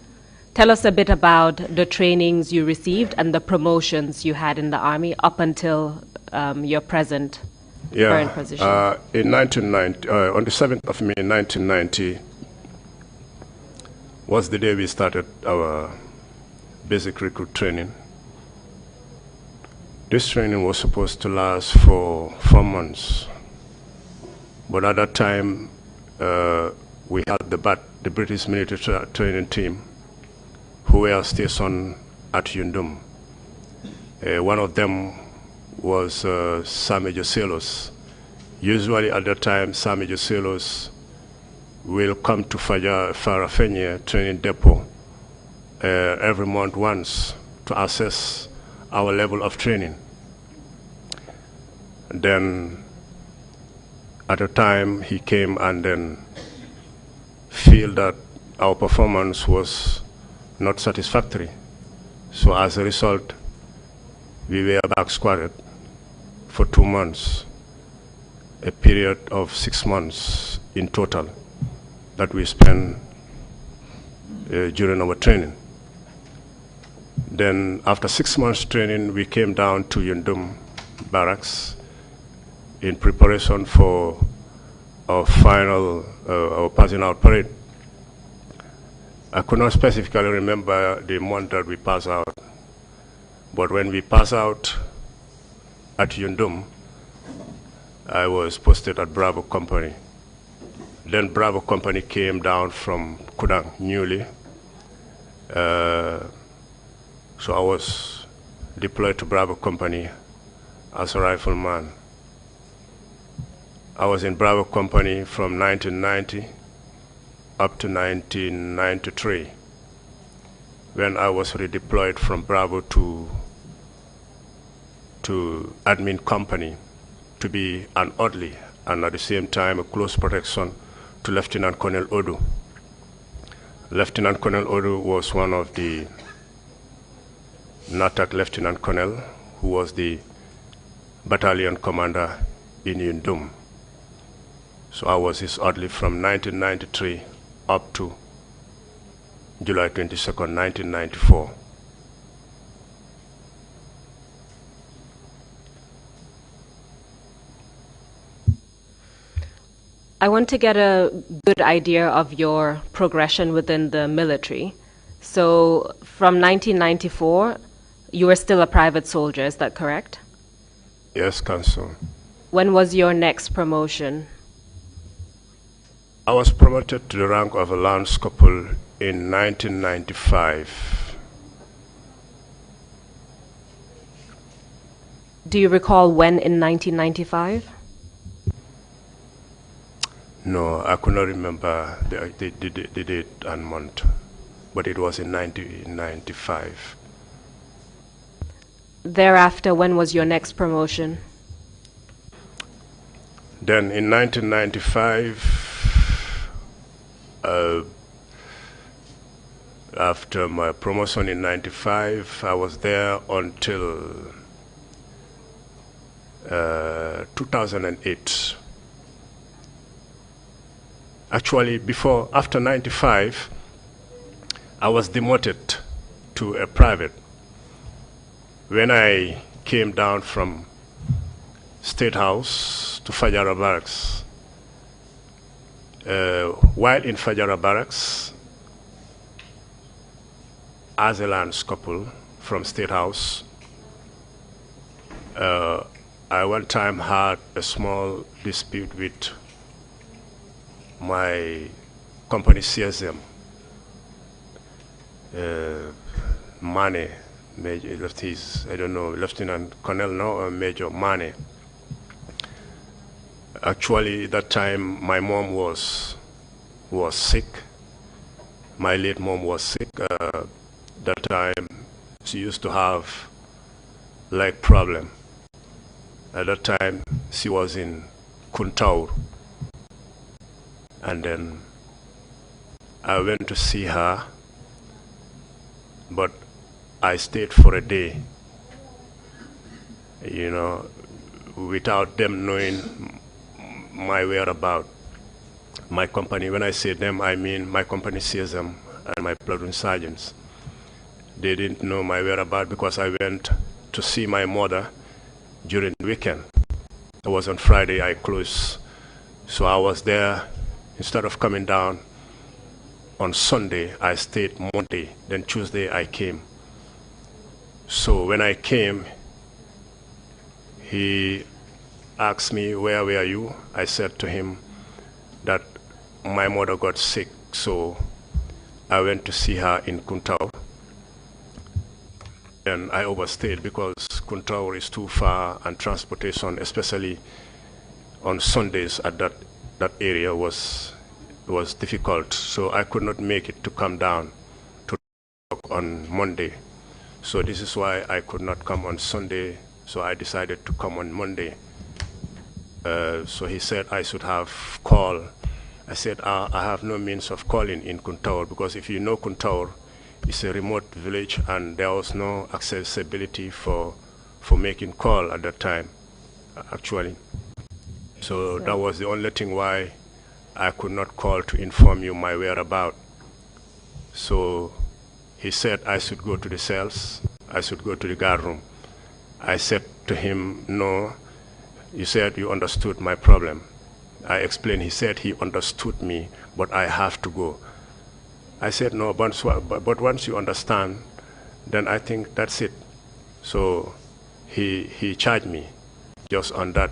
G: Tell us a bit about the trainings you received and the promotions you had in the Army up until your present current position.
F: In 1990, on the 7th of May 1990 was the day we started our basic recruit training. This training was supposed to last for 4 months. But at that time, we had the British military training team who were stationed at Yundum. One of them was Sami Joselos. Usually at that time, Sami Joselos will come to Farafenni training depot every month once to assess our level of training. And then at the time he came and then feel that our performance was not satisfactory. So as a result, we were back squatted for 2 months, a period of 6 months in total that we spent during our training. Then after 6 months training, we came down to Yundum barracks in preparation for our final, our passing out parade. I could not specifically remember the month that we passed out, but when we passed out at Yundum, I was posted at Bravo Company. Then Bravo Company came down from Kudang newly. So I was deployed to Bravo Company as a rifleman. I was in Bravo Company from 1990 up to 1993, when I was redeployed from Bravo to admin company to be an orderly and at the same time a close protection to Lieutenant Colonel Odu. Lieutenant Colonel Odu was one of the NATAC Lieutenant Colonel who was the battalion commander in Yundum. So I was his orderly from 1993 up to July 22nd, 1994.
G: I want to get a good idea of your progression within the military. So from 1994, you were still a private soldier, is that correct?
F: Yes, Counsel.
G: When was your next promotion?
F: I was promoted to the rank of a lance corporal in 1995.
G: Do you recall when in 1995?
F: No, I could not remember the date and month, but it was in 1995.
G: Thereafter, when was your next promotion?
F: Then in 1995, after my promotion in 95, I was there until 2008. Actually, after 95, I was demoted to a private. When I came down from State House to Fajara Barracks, while in Fajara Barracks, as a lance corporal from State House, I one time had a small dispute with my company CSM, Mane, Major, I don't know, Lieutenant Colonel now or Major Mane. Actually, that time my mom was sick. My late mom was sick. That time she used to have leg problem. At that time she was in Kuntaur, and then I went to see her, but I stayed for a day, you know, without them knowing my whereabouts. My company, when I say them, I mean my company CSM and my platoon sergeants. They didn't know my whereabouts because I went to see my mother during the weekend. It was on Friday, I closed. So I was there. Instead of coming down on Sunday, I stayed Monday. Then Tuesday, I came. So when I came, he asked me, where were you? I said to him that my mother got sick, so I went to see her in Kuntau. And I overstayed because Kuntau is too far, and transportation, especially on Sundays at that area, was difficult. So I could not make it to come down to work on Monday. So this is why I could not come on Sunday. So I decided to come on Monday. So he said I should have call. I said I have no means of calling in Kuntaur, because if you know Kuntaur, it's a remote village and there was no accessibility for making call at that time, actually. So that was the only thing why I could not call to inform you my whereabouts. So he said I should go to the cells, I should go to the guard room. I said to him, no, you said you understood my problem. I explained, he said he understood me, but I have to go. I said, no, but once you understand, then I think that's it. So he charged me just on that.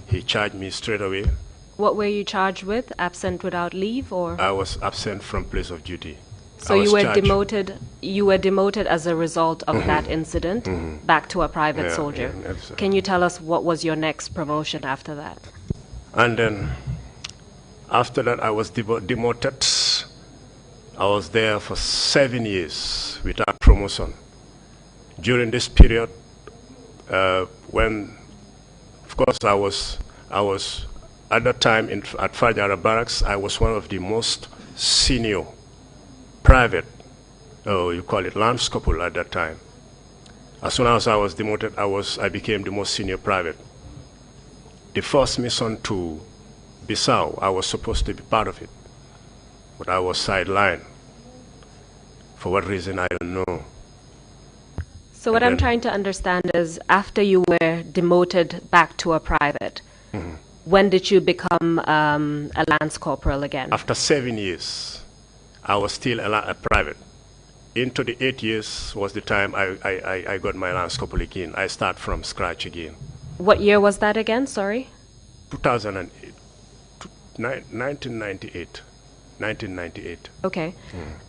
F: He charged me straight away.
G: What were you charged with? Absent without leave, or?
F: I was absent from place of duty.
G: So you were demoted. You were demoted as a result of that incident, back to a private soldier. Yeah, can you tell us what was your next promotion after that?
F: And then after that, I was demoted. I was there for 7 years without promotion. During this period, when, of course, I was at that time at Fajara Barracks, I was one of the most senior private, you call it lance corporal at that time. As soon as I was demoted, I became the most senior private. The first mission to Bissau, I was supposed to be part of it, but I was sidelined. For what reason, I don't know.
G: So what I'm trying to understand is, after you were demoted back to a private, when did you become a lance corporal again? After
F: 7 years, I was still a private. Into the 8 years was the time I got my lance corporal again. I start from scratch again.
G: What year was that again, sorry?
F: 2008, 1998. 1998.
G: Okay.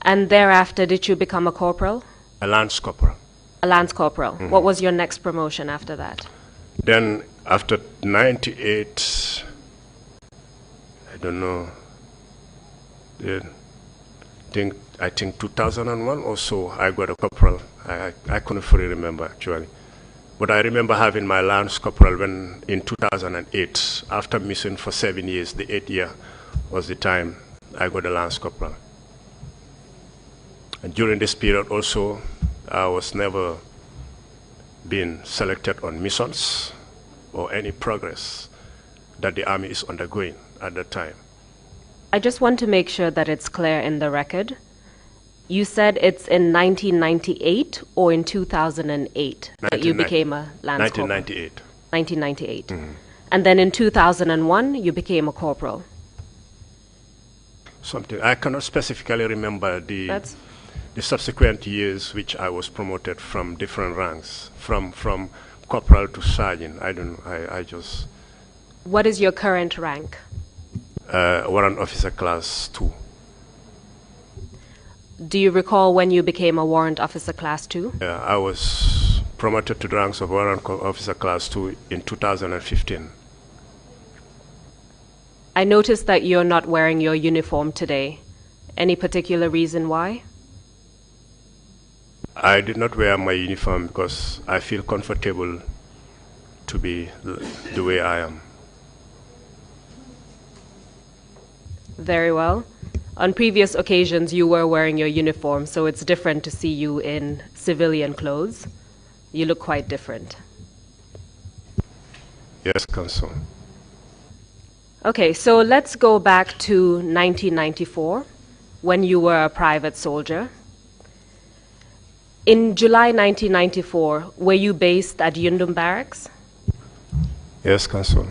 G: And thereafter, did you become a corporal?
F: A lance corporal.
G: A lance corporal. What was your next promotion after that?
F: Then after 98, I don't know, I think 2001 or so, I got a corporal. I couldn't fully remember, actually. But I remember having my lance corporal when, in 2008, after missing for 7 years, the 8th year was the time I got a lance corporal. And during this period also, I was never been selected on missions or any progress that the Army is undergoing at that time.
G: I just want to make sure that it's clear in the record. You said it's in 1998 or in 2008 that you became a lance corporal?
F: 1998.
G: 1998. And then in 2001, you became a corporal?
F: Something. I cannot specifically remember the subsequent years which I was promoted from different ranks, from corporal to sergeant. I don't know. I just...
G: What is your current rank?
F: Warrant officer class 2.
G: Do you recall when you became a warrant officer class 2?
F: Yeah, I was promoted to the ranks of warrant officer class 2 in 2015.
G: I noticed that you're not wearing your uniform today. Any particular reason why?
F: I did not wear my uniform because I feel comfortable to be the way I am.
G: Very well. On previous occasions, you were wearing your uniform, so it's different to see you in civilian clothes. You look quite different.
F: Yes, Counsel.
G: Okay, so let's go back to 1994, when you were a private soldier. In July 1994, were you based at Yundum Barracks?
F: Yes, Counsel.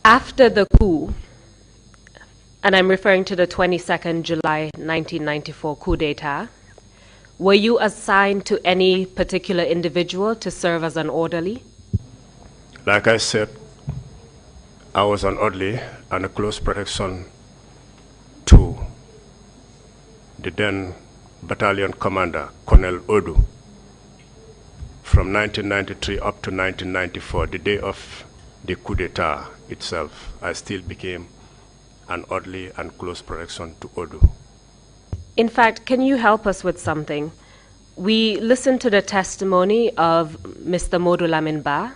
G: After the coup, and I'm referring to the 22nd July 1994 coup d'etat, were you assigned to any particular individual to serve as an orderly?
F: Like I said, I was an orderly and a close protection to the then battalion commander, Colonel Odu. From 1993 up to 1994, the day of the coup d'etat itself, I still became an orderly and close protection to Odu.
G: In fact, can you help us with something? We listened to the testimony of Mr. Modu Lamin Ba,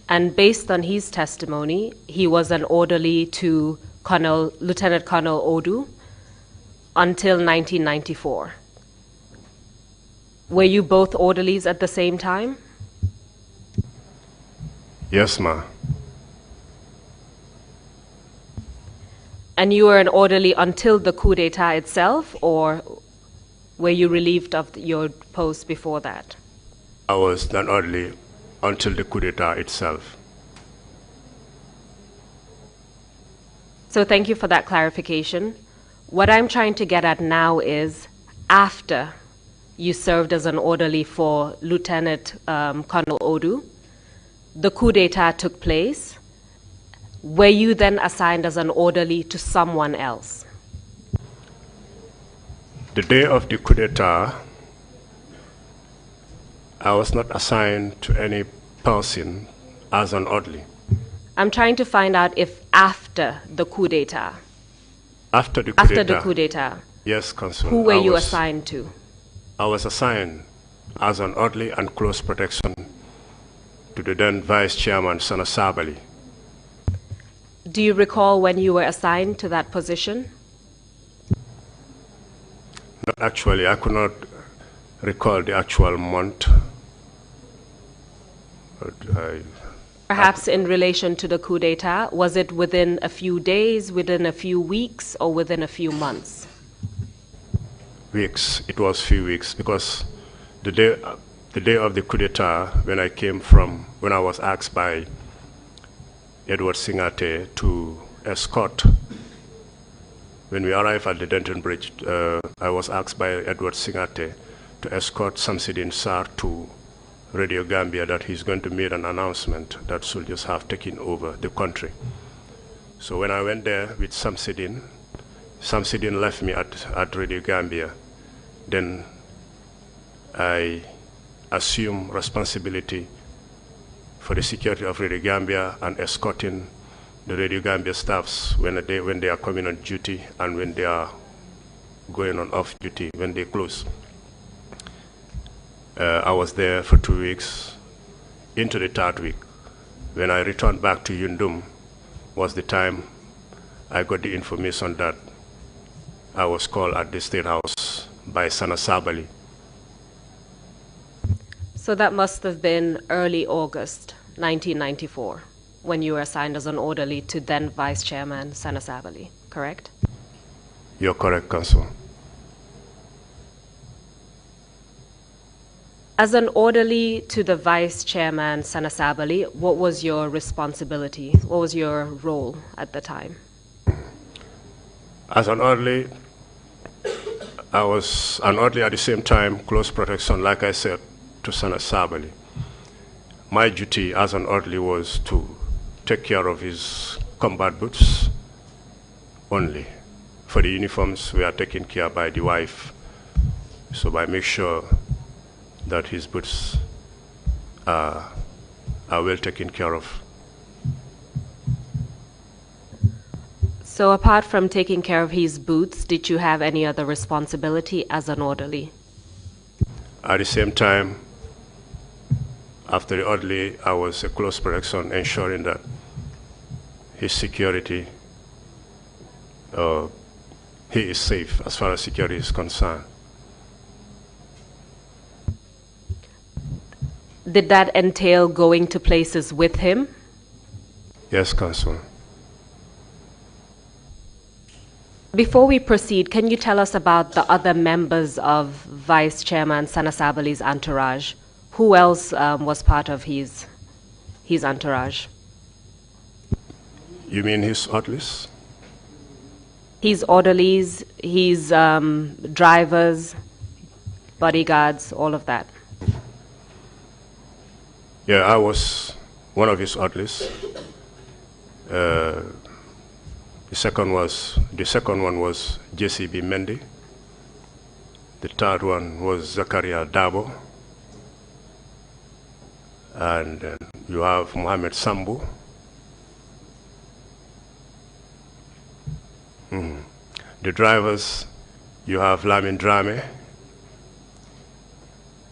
G: and based on his testimony, he was an orderly to Lieutenant Colonel Odu until 1994. Were you both orderlies at the same time?
F: Yes, ma.
G: And you were an orderly until the coup d'etat itself, or were you relieved of your post before that?
F: I was an orderly until the coup d'etat itself.
G: So thank you for that clarification. What I'm trying to get at now is, after you served as an orderly for Lieutenant Colonel Odu, the coup d'etat took place. Were you then assigned as an orderly to someone else?
F: The day of the coup d'etat, I was not assigned to any person as an orderly.
G: I'm trying to find out if after the coup d'etat.
F: After the coup
G: d'etat.
F: Yes, Counsel.
G: Who were you assigned to?
F: I was assigned as an orderly and close protection to the then Vice Chairman, Sana Sabally.
G: Do you recall when you were assigned to that position?
F: No, actually, I could not recall the actual month.
G: Perhaps in relation to the coup d'etat, was it within a few days, within a few weeks, or within a few months?
F: Weeks. It was few weeks, because the day of the coup d'etat, when I was asked by Edward Singate to escort. When we arrived at the Denton Bridge, I was asked by Edward Singate to escort Samsidine Sarr to Radio Gambia that he's going to make an announcement that soldiers have taken over the country. So when I went there with Samsidine left me at Radio Gambia. Then I assumed responsibility for the security of Radio Gambia and escorting the Radio Gambia staffs when they are coming on duty and when they are going on off duty, when they close. I was there for 2 weeks. Into the third week, when I returned back to Yundum, was the time I got the information that I was called at the State House by Sana Sabally.
G: So that must have been early August 1994, when you were assigned as an orderly to then Vice Chairman Sana Sabally, correct?
F: You're correct, Counsel.
G: As an orderly to the Vice Chairman Sana Sabally, what was your responsibility? What was your role at the time?
F: As an orderly, I was an orderly at the same time, close protection, like I said, to Sana Sabally. My duty as an orderly was to take care of his combat boots only. For the uniforms, we are taken care by the wife. So I make sure that his boots are well taken care of.
G: So apart from taking care of his boots, did you have any other responsibility as an orderly?
F: At the same time, after the orderly, I was a close protection, ensuring that his security, he is safe as far as security is concerned.
G: Did that entail going to places with him?
F: Yes, Council.
G: Before we proceed, can you tell us about the other members of Vice Chairman Sana Sabally's entourage? Who else was part of his entourage?
F: You mean his orderlies?
G: His orderlies, his drivers, bodyguards, all of that.
F: Yeah, I was one of his orderlies. The second one was JCB Mendy. The third one was Zakaria Dabo. And you have Mohamed Sambu. The drivers, you have Lamin Drame.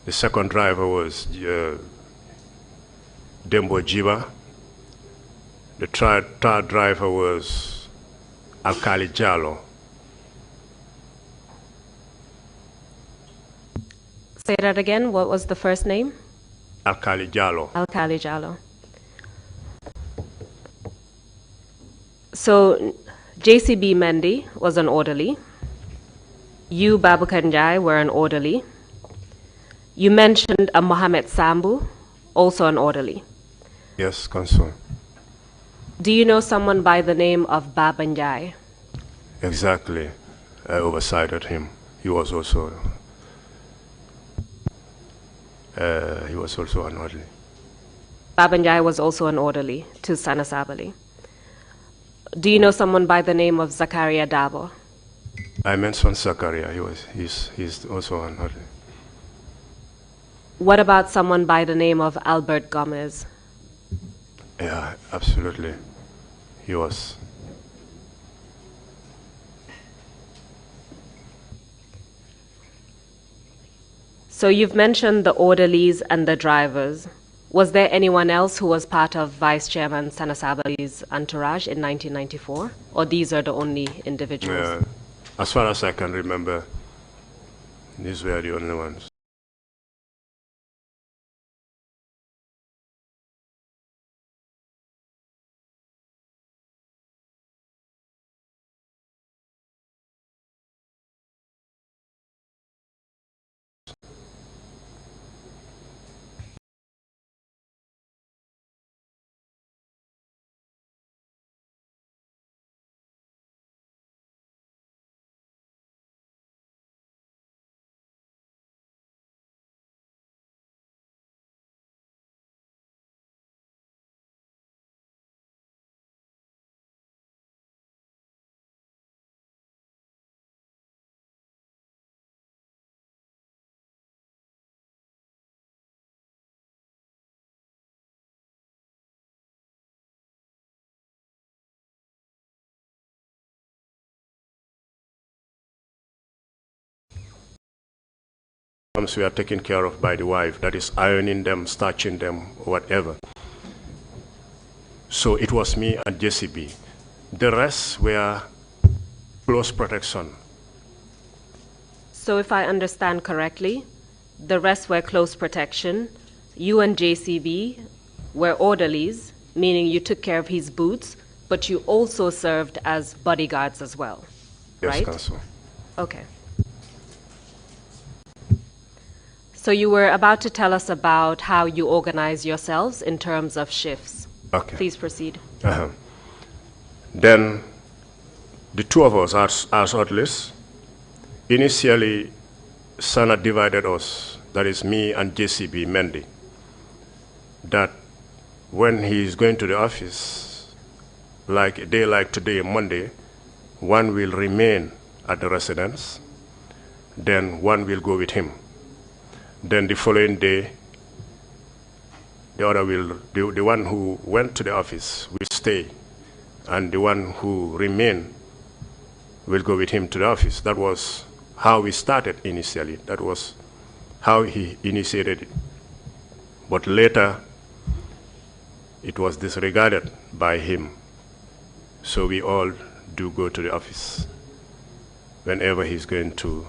F: The second driver was Dembo Jiba. The third driver was Alkali Jallo.
G: Say that again. What was the first name?
F: Alkali Jallo.
G: Alkali Jallo. So JCB Mendy was an orderly. You, Babu Kanjai, were an orderly. You mentioned a Mohamed Sambu, also an orderly.
F: Yes, Council.
G: Do you know someone by the name of Babanjai?
F: Exactly. I oversighted him. He was also an orderly.
G: Babanjai was also an orderly to Sana Sabally. Do you know someone by the name of Zakaria Dabo?
F: I mentioned Zakaria. He's also an orderly.
G: What about someone by the name of Albert Gomez?
F: Yeah, absolutely. He was.
G: So you've mentioned the orderlies and the drivers. Was there anyone else who was part of Vice Chairman Sana Sabally's entourage in 1994? Or these are the only individuals?
F: As far as I can remember, these were the only ones. We are taken care of by the wife, that is ironing them, starching them, whatever. So it was me and JCB. The rest were close protection.
G: So if I understand correctly, the rest were close protection. You and JCB were orderlies, meaning you took care of his boots, but you also served as bodyguards as well,
F: yes,
G: right?
F: Council.
G: Okay. So you were about to tell us about how you organize yourselves in terms of shifts.
F: Okay.
G: Please proceed.
F: Then the two of us as orderlies, initially Sana divided us, that is me and JCB Mendy, that when he is going to the office, like a day like today, Monday, one will remain at the residence, then one will go with him. Then the following day, the other the one who went to the office will stay, and the one who remained will go with him to the office. That was how we started initially. That was how he initiated it. But later, it was disregarded by him. So we all do go to the office whenever he's going to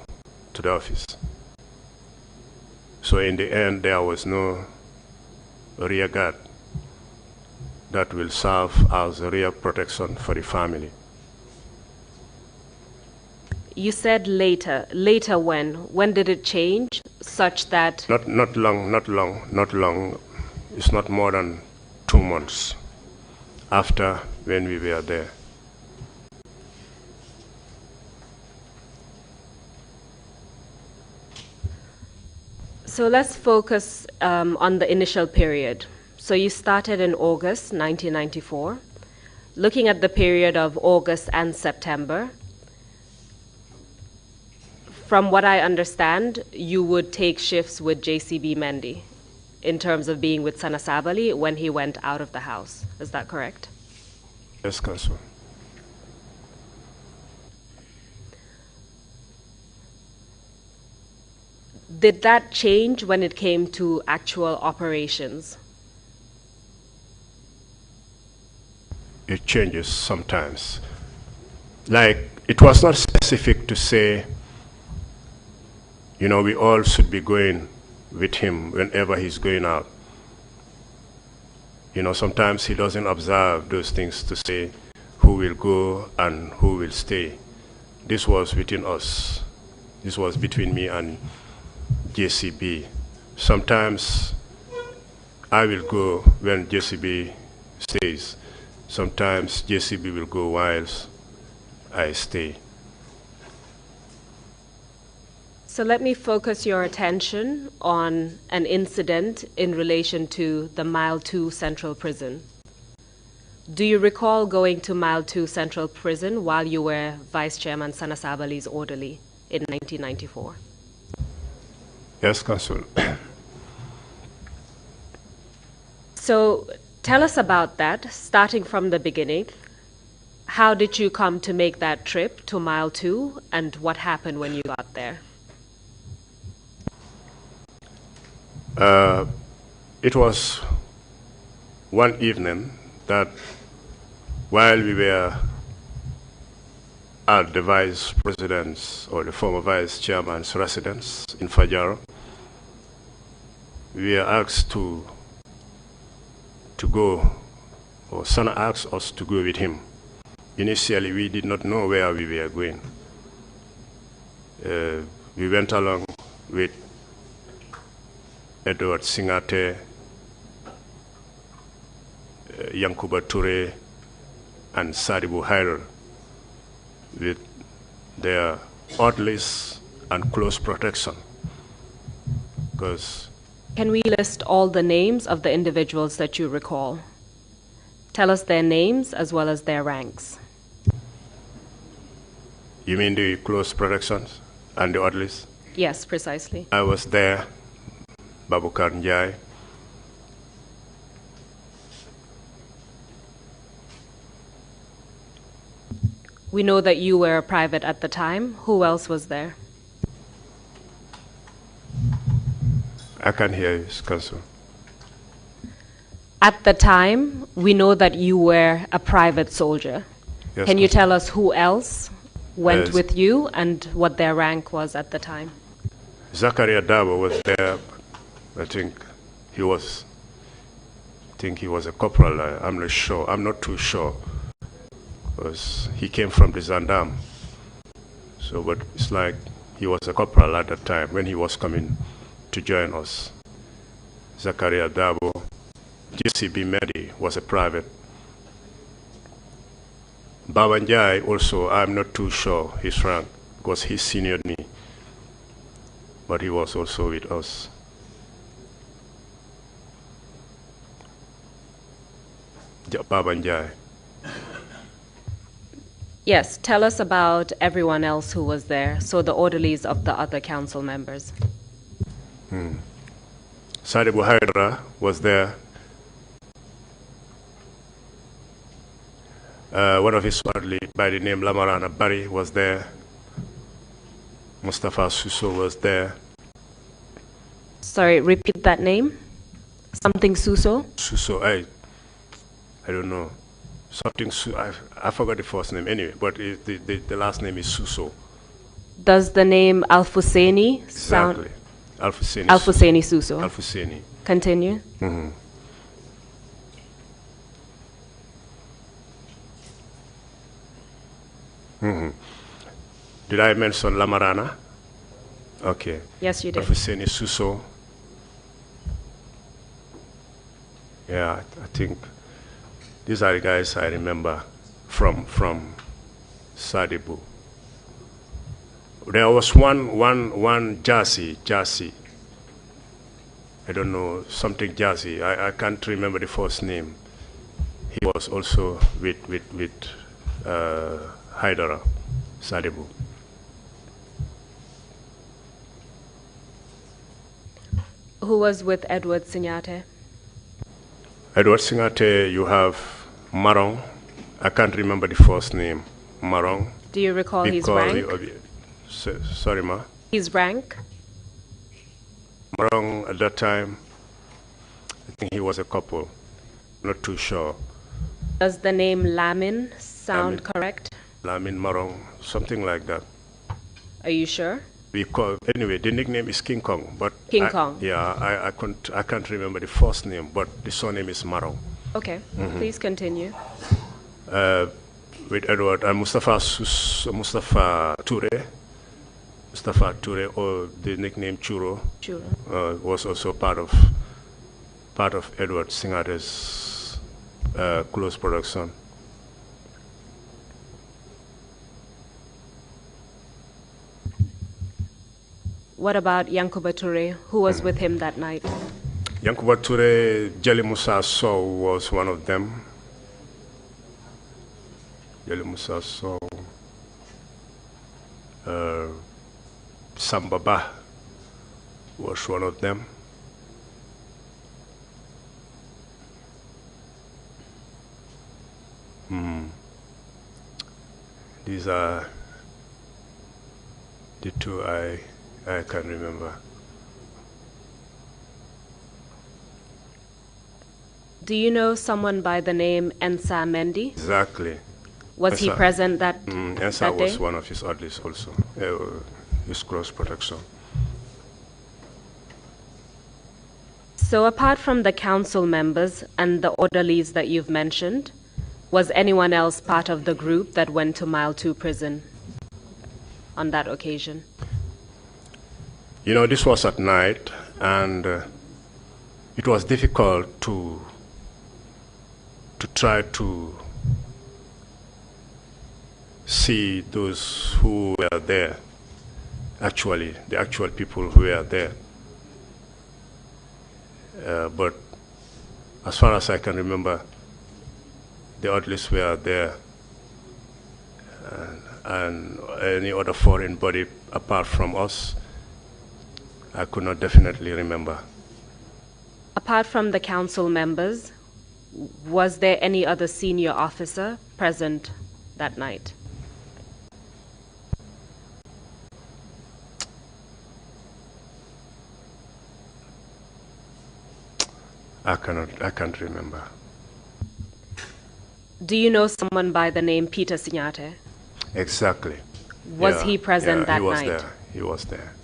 F: the office. So in the end, there was no rear guard that will serve as a real protection for the family.
G: You said later. Later when? When did it change such that...
F: Not long. It's not more than 2 months after when we were there.
G: So let's focus on the initial period. So you started in August 1994. Looking at the period of August and September, from what I understand, you would take shifts with JCB Mendy in terms of being with Sana Sabally when he went out of the house. Is that correct?
F: Yes, Council.
G: Did that change when it came to actual operations?
F: It changes sometimes. Like, it was not specific to say, you know, we all should be going with him whenever he's going out. You know, sometimes he doesn't observe those things to say who will go and who will stay. This was within us. This was between me and JCB. Sometimes I will go when JCB stays. Sometimes JCB will go whilst I stay.
G: So let me focus your attention on an incident in relation to the Mile 2 Central Prison. Do you recall going to Mile 2 Central Prison while you were Vice Chairman Sana Sabally's orderly in 1994?
F: Yes, Council.
G: So tell us about that, starting from the beginning. How did you come to make that trip to Mile 2, and what happened when you got there?
F: It was one evening that while we were at the Vice President's or the former Vice Chairman's residence in Fajaro, we were asked to go, or Sana asked us to go with him. Initially, we did not know where we were going. We went along with Edward Singate, Yankuba Toure, and Sadibu Haider with their orderlies and close protection. Because
G: can we list all the names of the individuals that you recall? Tell us their names as well as their ranks.
F: You mean the close protections and the orderlies?
G: Yes, precisely.
F: I was there, Babukar Njai,
G: we know that you were a private at the time. Who else was there?
F: I can hear you, Council.
G: At the time, we know that you were a private soldier.
F: Yes,
G: Can you
F: Council.
G: tell us who else went
F: Yes.
G: with you and what their rank was at the time?
F: Zakaria Dabo was there. I think he was a corporal. I'm not sure. I'm not too sure. Because he came from the Zandam. So, but it's like he was a corporal at that time when he was coming to join us. Zakaria Dabo, JCB Medi was a private. Babanjai also, I'm not too sure his rank because he seniored me. But he was also with us. Babanjai.
G: Yes, tell us about everyone else who was there, so the orderlies of the other council members.
F: Sadibu Hydra was there. One of his orderly by the name Lamarana Barry was there. Mustafa Suso was there.
G: Sorry, repeat that name. Something Suso?
F: Suso, I don't know. Something, I forgot the first name anyway, but the last name is Suso.
G: Does the name Al-Fuseni sound?
F: Exactly. Al-Fuseni.
G: Al-Fuseni Suso.
F: Al-Fuseni.
G: Continue.
F: Mm-hmm. Mm-hmm. Did I mention Lamarana? Okay.
G: Yes, you did.
F: Al-Fuseni Suso. Yeah, I think these are the guys I remember from Sadibu. There was one Jassy. I don't know, something Jassy. I can't remember the first name. He was also with Haidara, Sadibu.
G: Who was with Edward Sinyate?
F: Edward Singate, you have Marong. I can't remember the first name. Marong.
G: Do you recall his rank?
F: Sorry, ma.
G: His rank?
F: Marong at that time, I think he was a couple. Not too sure.
G: Does the name Lamin sound correct?
F: Lamin Marong, something like that.
G: Are you sure?
F: Anyway, the nickname is King Kong, but
G: King Kong.
F: Yeah, I can't remember the first name, but the surname is Marong.
G: Okay, please continue.
F: With Edward and Mustafa Toure. Mustafa Toure, or the nickname Churo, was also part of Edward Singate's close production.
G: What about Yankuba Toure? Who was with him that night?
F: Yankuba Toure, Jali Musa Sow was one of them. Jali Musa Sow. Sambaba was one of them. These are the two I can remember.
G: Do you know someone by the name Ensa Mendy?
F: Exactly.
G: Was he present that
F: Ensa
G: day?
F: was one of his orderlies also, his close protection.
G: So apart from the council members and the orderlies that you've mentioned, was anyone else part of the group that went to Mile 2 prison on that occasion?
F: You know, this was at night, and it was difficult to try to see those who were there, actually, the actual people who were there. But as far as I can remember, the orderlies were there, and any other foreign body apart from us, I could not definitely remember.
G: Apart from the council members, was there any other senior officer present that night?
F: I can't remember.
G: Do you know someone by the name Peter Sinyate?
F: Exactly.
G: Was he present that night?
F: He was there.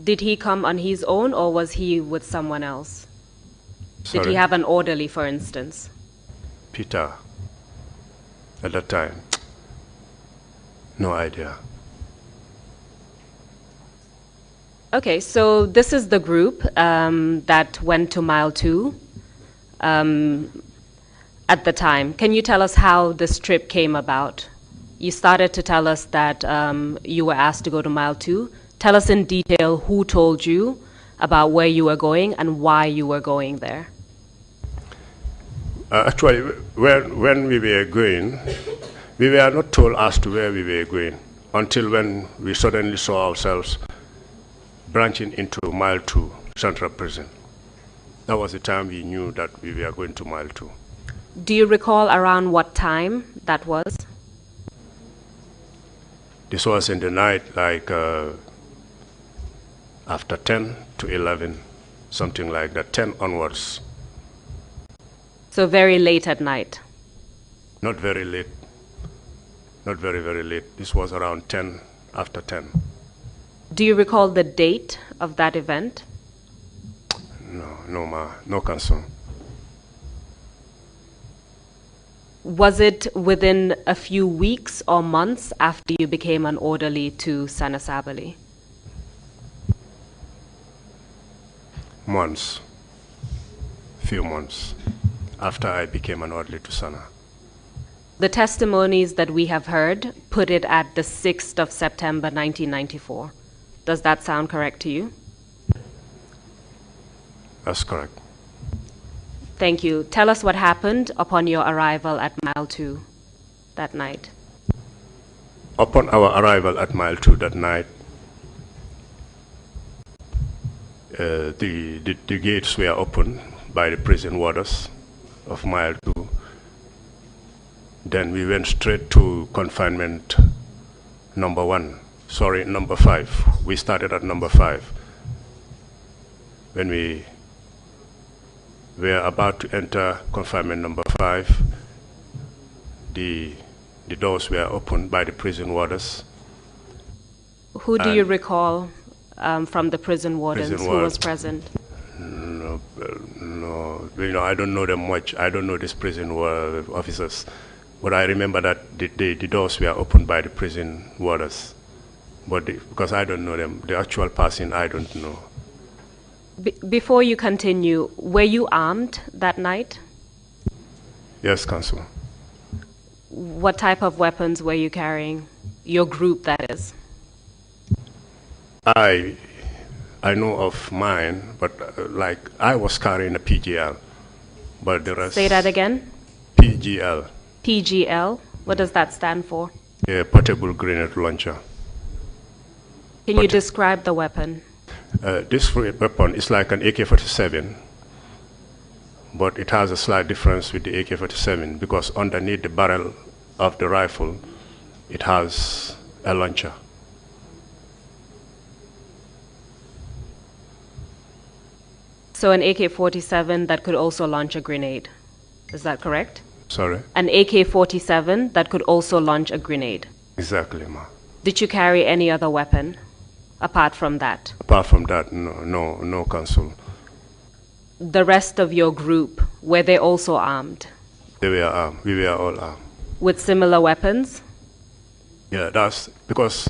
G: Did he come on his own, or was he with someone else?
F: Sorry?
G: Did he have an orderly, for instance?
F: Peter, at that time, no idea.
G: Okay, so this is the group that went to Mile 2 at the time. Can you tell us how this trip came about? You started to tell us that you were asked to go to Mile 2. Tell us in detail who told you about where you were going and why you were going there.
F: Actually, when we were going, we were not told as to where we were going until when we suddenly saw ourselves branching into Mile 2 Central Prison. That was the time we knew that we were going to Mile 2.
G: Do you recall around what time that was?
F: This was in the night, like after 10 to 11, something like that, 10 onwards.
G: So very late at night?
F: Not very late, not very, very late. This was around 10, after 10.
G: Do you recall the date of that event?
F: No concern.
G: Was it within a few weeks or months after you became an orderly to Sana Sabally?
F: Months, few months after I became an orderly to Sana.
G: The testimonies that we have heard put it at the 6th of September 1994. Does that sound correct to you?
F: That's correct.
G: Thank you. Tell us what happened upon your arrival at Mile 2 that night.
F: Upon our arrival at Mile 2 that night, the gates were opened by the prison warders of Mile 2. Then we went straight to confinement number 5. We started at number 5. When we were about to enter confinement number 5, the doors were opened by the prison warders.
G: Who do you recall from the prison wardens who was present?
F: No, I don't know them much. I don't know these prison officers. But I remember that the doors were opened by the prison warders. But because I don't know them, the actual person I don't know.
G: Before you continue, were you armed that night?
F: Yes, Counsel.
G: What type of weapons were you carrying? Your group, that is.
F: I know of mine, but like I was carrying a PGL, but the rest.
G: Say that again.
F: PGL.
G: PGL. What does that stand for?
F: A portable grenade launcher.
G: Can you describe the weapon?
F: This weapon is like an AK-47, but it has a slight difference with the AK-47 because underneath the barrel of the rifle, it has a launcher.
G: So an AK-47 that could also launch a grenade. Is that correct?
F: Sorry?
G: An AK-47 that could also launch a grenade.
F: Exactly, ma.
G: Did you carry any other weapon apart from that?
F: Apart from that, no, Counsel.
G: The rest of your group, were they also armed?
F: They were armed. We were all armed.
G: With similar weapons?
F: Yeah, that's because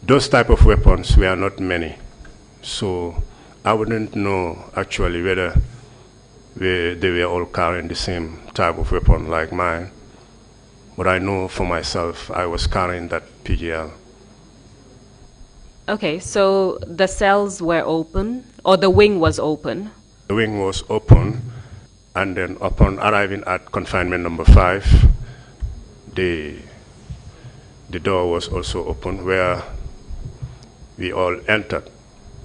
F: those type of weapons were not many. So I wouldn't know actually whether they were all carrying the same type of weapon like mine. But I know for myself, I was carrying that PGL.
G: Okay, so the cells were open, or the wing was open?
F: The wing was open, and then upon arriving at confinement number 5, the door was also open where we all entered,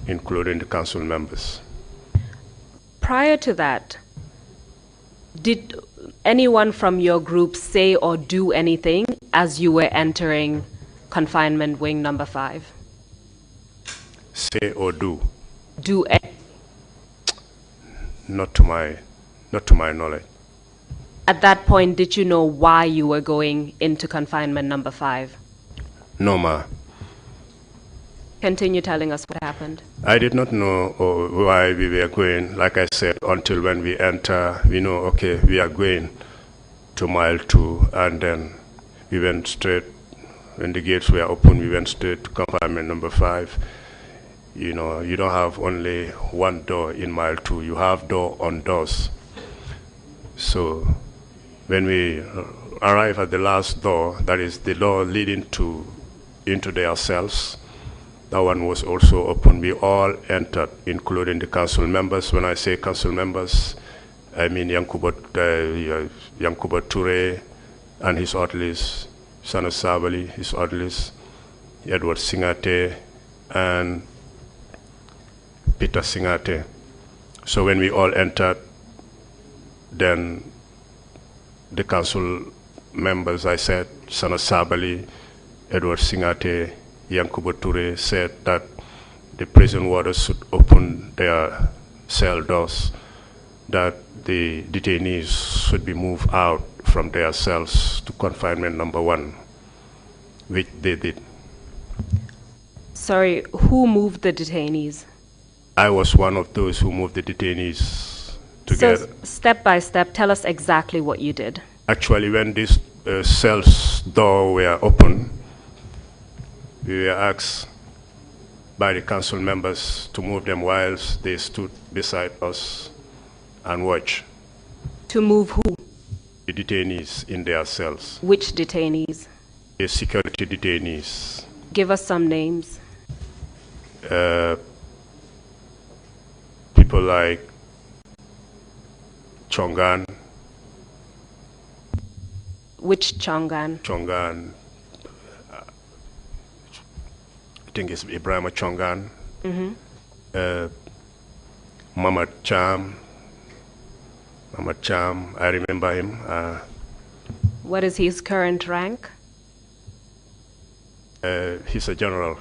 F: including the council members.
G: Prior to that, did anyone from your group say or do anything as you were entering confinement wing number 5?
F: Say or do?
G: Do
F: Not to my knowledge.
G: At that point, did you know why you were going into confinement number 5?
F: No, ma.
G: Continue telling us what happened.
F: I did not know why we were going, like I said, until when we enter, we know, okay, we are going to Mile 2, and then we went straight, when the gates were open, we went straight to confinement number 5. You know, you don't have only one door in Mile 2, you have door on doors. So when we arrive at the last door, that is the door leading into their cells, that one was also open. We all entered, including the council members. When I say council members, I mean Yankuba Toure and his orderlies, Sana Sabally, his orderlies, Edward Singate, and Peter Singate. So when we all entered, then the council members, I said, Sana Sabally, Edward Singate, Yankubo Toure, said that the prison warders should open their cell doors, that the detainees should be moved out from their cells to confinement number 1, which they did.
G: Sorry, who moved the detainees?
F: I was one of those who moved the detainees together.
G: So, step by step, tell us exactly what you did.
F: Actually, when these cells door were open, we were asked by the council members to move them whilst they stood beside us and watch.
G: To move who?
F: The detainees in their cells.
G: Which detainees?
F: The security detainees.
G: Give us some names.
F: People like Chongan.
G: Which Chongan?
F: Chongan. I think it's Ibrahim Chongan. Mama Cham. I remember him.
G: What is his current rank?
F: He's a general.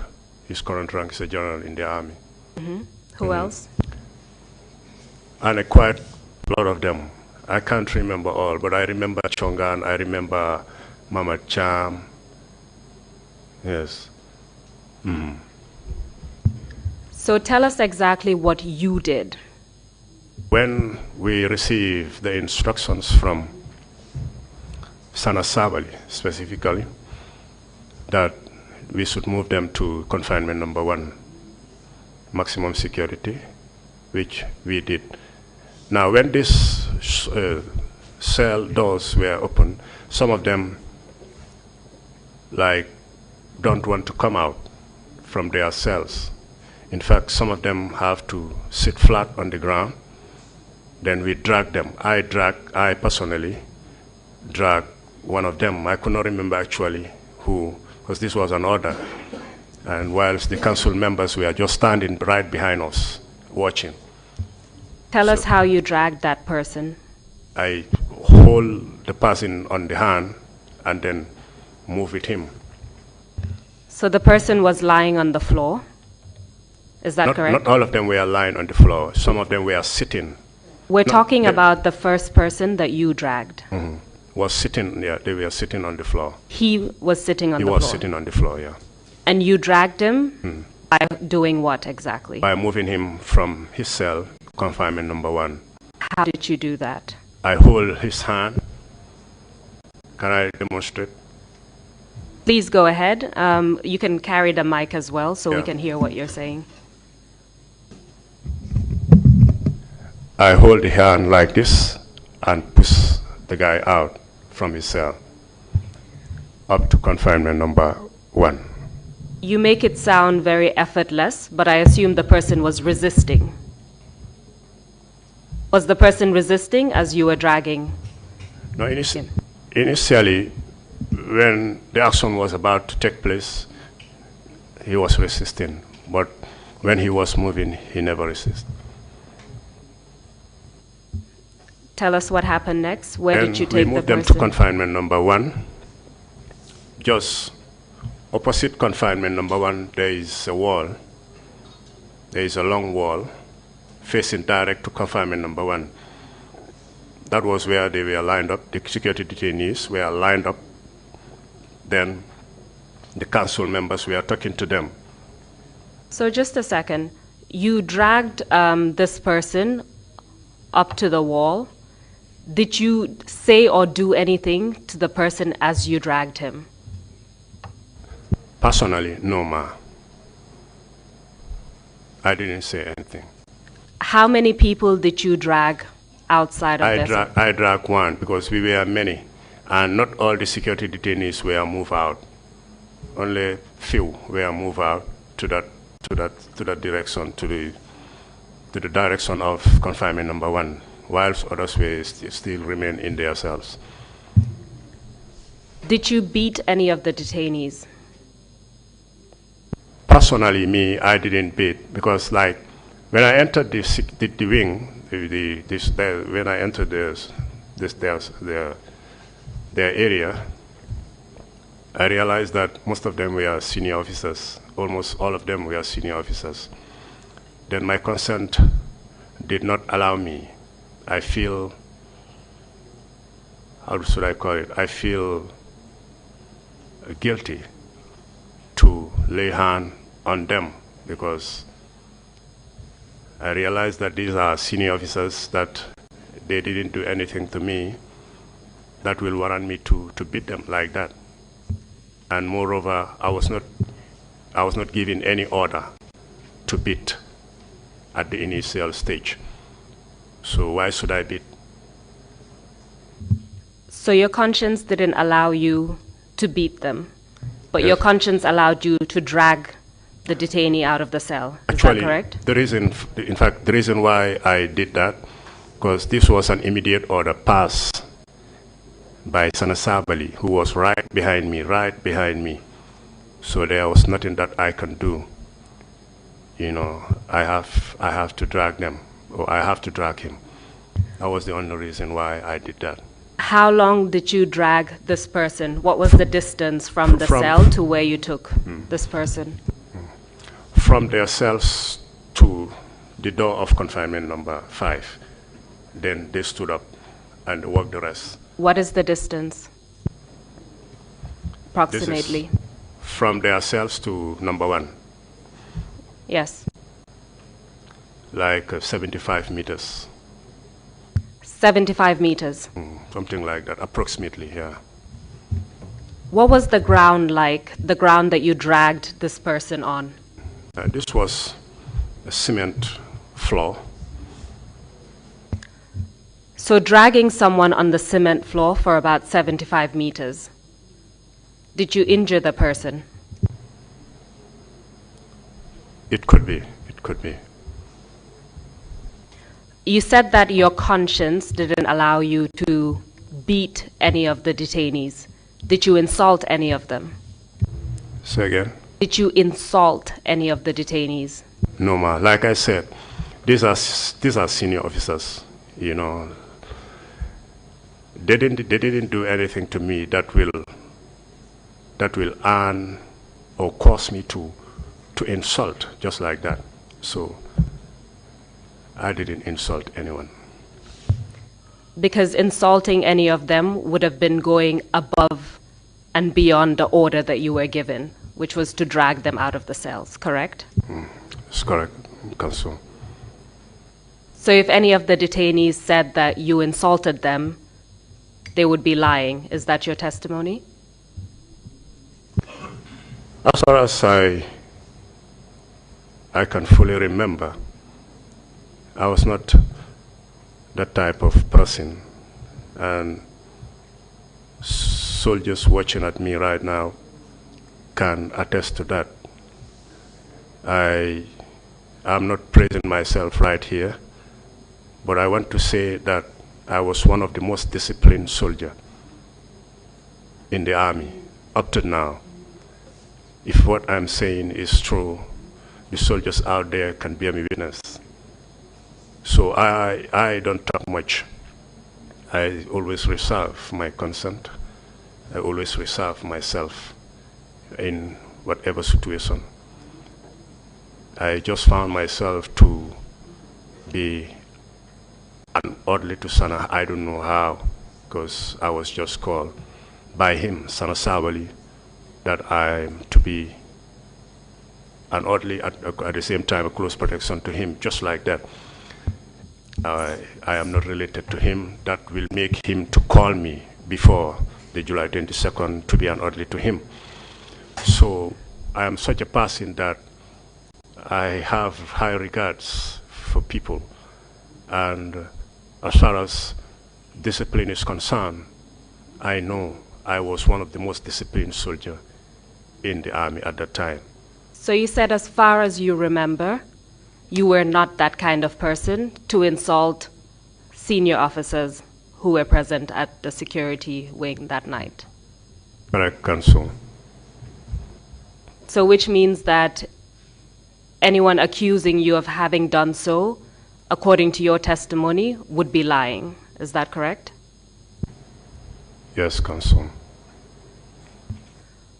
F: His current rank is a general in the army.
G: Who else?
F: And quite a lot of them. I can't remember all, but I remember Chongan, I remember Mama Cham. Yes.
G: So tell us exactly what you did.
F: When we received the instructions from Sana Sabally, specifically, that we should move them to confinement number 1, maximum security, which we did. Now, when these cell doors were open, some of them don't want to come out from their cells. In fact, some of them have to sit flat on the ground. Then we drag them. I personally dragged one of them. I could not remember actually who, because this was an order. And whilst the council members were just standing right behind us, watching.
G: Tell us how you dragged that person.
F: I hold the person on the hand and then move with him.
G: So the person was lying on the floor? Is that correct?
F: Not all of them were lying on the floor. Some of them were sitting.
G: We're talking about the first person that you dragged.
F: Was sitting, yeah, they were sitting on the floor.
G: He was sitting on the floor?
F: He was sitting on the floor, yeah.
G: And you dragged him by doing what exactly?
F: By moving him from his cell, confinement number 1.
G: How did you do that?
F: I hold his hand. Can I demonstrate?
G: Please go ahead. You can carry the mic as well so we can hear what you're saying.
F: I hold the hand like this and push the guy out from his cell up to confinement number 1.
G: You make it sound very effortless, but I assume the person was resisting. Was the person resisting as you were dragging?
F: No, initially, when the action was about to take place, he was resisting. But when he was moving, he never resisted.
G: Tell us what happened next. Where did you take the person?
F: We moved them to confinement number 1. Just opposite confinement number 1, there is a wall. There is a long wall facing direct to confinement number 1. That was where they were lined up. The security detainees were lined up. Then the council members were talking to them.
G: So just a second. You dragged this person up to the wall. Did you say or do anything to the person as you dragged him?
F: Personally, no, ma. I didn't say anything.
G: How many people did you drag outside of this?
F: I dragged one because we were many, and not all the security detainees were moved out. Only few were moved out to that direction, to the direction of confinement number 1, whilst others will still remain in their cells.
G: Did you beat any of the detainees?
F: Personally, me, I didn't beat, because like when I entered the wing, when I entered the their area, I realized that most of them were senior officers. Almost all of them were senior officers. Then my consent did not allow me. I feel, how should I call it? I feel guilty to lay hand on them because I realized that these are senior officers, that they didn't do anything to me that will warrant me to beat them like that. And moreover, I was not given any order to beat at the initial stage. So why should I beat?
G: So your conscience didn't allow you to beat them, but your conscience allowed you to drag the detainee out of the cell. Is that correct?
F: The reason why I did that, because this was an immediate order passed by Sabally, who was right behind me. So there was nothing that I can do. You know, I have to drag them, or I have to drag him. That was the only reason why I did that.
G: How long did you drag this person? What was the distance from the cell to where you took this person?
F: From their cells to the door of confinement number 5. Then they stood up and walked the rest.
G: What is the distance, approximately?
F: This is from their cells to number 1.
G: Yes.
F: Like 75 meters.
G: 75 meters?
F: Something like that, approximately, yeah.
G: What was the ground like, the ground that you dragged this person on?
F: This was a cement floor.
G: So dragging someone on the cement floor for about 75 meters, did you injure the person?
F: It could be.
G: You said that your conscience didn't allow you to beat any of the detainees. Did you insult any of them?
F: Say again?
G: Did you insult any of the detainees?
F: No, ma. Like I said, these are senior officers, you know. They didn't do anything to me that will earn or cause me to insult, just like that. So I didn't insult anyone.
G: Because insulting any of them would have been going above and beyond the order that you were given, which was to drag them out of the cells, correct?
F: That's correct, Counsel.
G: So if any of the detainees said that you insulted them, they would be lying. Is that your testimony?
F: As far as I can fully remember, I was not that type of person. And soldiers watching at me right now can attest to that. I am not praising myself right here, but I want to say that I was one of the most disciplined soldiers in the army up to now. If what I'm saying is true, the soldiers out there can bear me witness. So I don't talk much. I always reserve my consent. I always reserve myself in whatever situation. I just found myself to be unorderly to Sana. I don't know how, because I was just called by him, Sana Sabally, that I'm to be unorderly at the same time a close protection to him, just like that. I am not related to him. That will make him to call me before the July 22nd to be unorderly to him. So I am such a person that I have high regards for people. And as far as discipline is concerned, I know I was one of the most disciplined soldiers in the army at that time.
G: So you said as far as you remember, you were not that kind of person to insult senior officers who were present at the security wing that night.
F: Correct, Counsel.
G: So which means that anyone accusing you of having done so, according to your testimony, would be lying. Is that correct?
F: Yes, Counsel.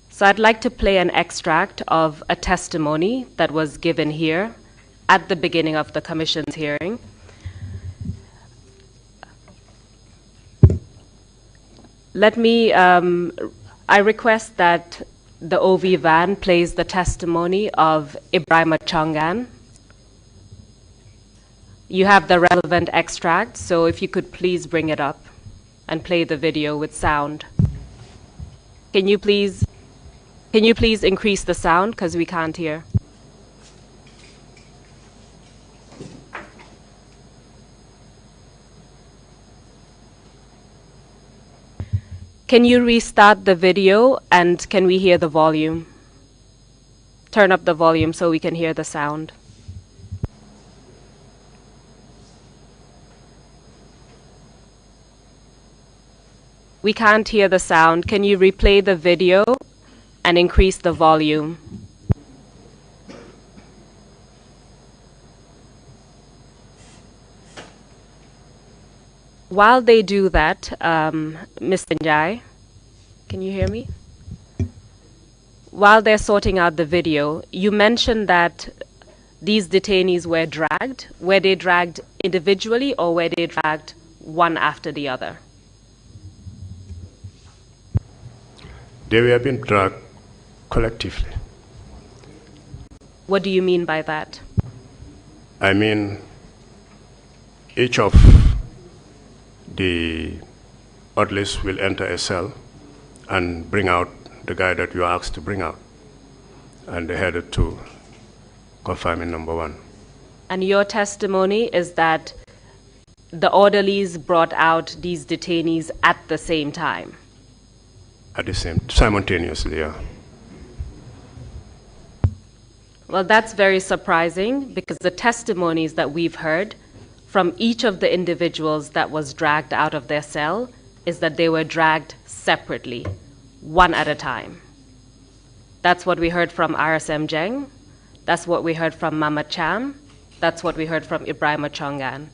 G: So I'd like to play an extract of a testimony that was given here at the beginning of the Commission's hearing. I request that the OV van plays the testimony of Ibrahim Chongan. You have the relevant extract, so if you could please bring it up and play the video with sound. Can you please increase the sound, because we can't hear? Can you restart the video, and can we hear the volume? Turn up the volume so we can hear the sound. We can't hear the sound. Can you replay the video and increase the volume? While they do that, Mr. Njai, can you hear me? While they're sorting out the video, you mentioned that these detainees were dragged. Were they dragged individually, or were they dragged one after the other?
F: They were being dragged collectively.
G: What do you mean by that?
F: I mean, each of the orderlies will enter a cell and bring out the guy that you are asked to bring out. And they headed to confinement number 1.
G: And your testimony is that the orderlies brought out these detainees at the same time?
F: At the same, simultaneously, yeah.
G: Well, that's very surprising, because the testimonies that we've heard from each of the individuals that was dragged out of their cell is that they were dragged separately, one at a time. That's what we heard from RSM Jeng. That's what we heard from Mama Cham. That's what we heard from Ibrahim Chongan,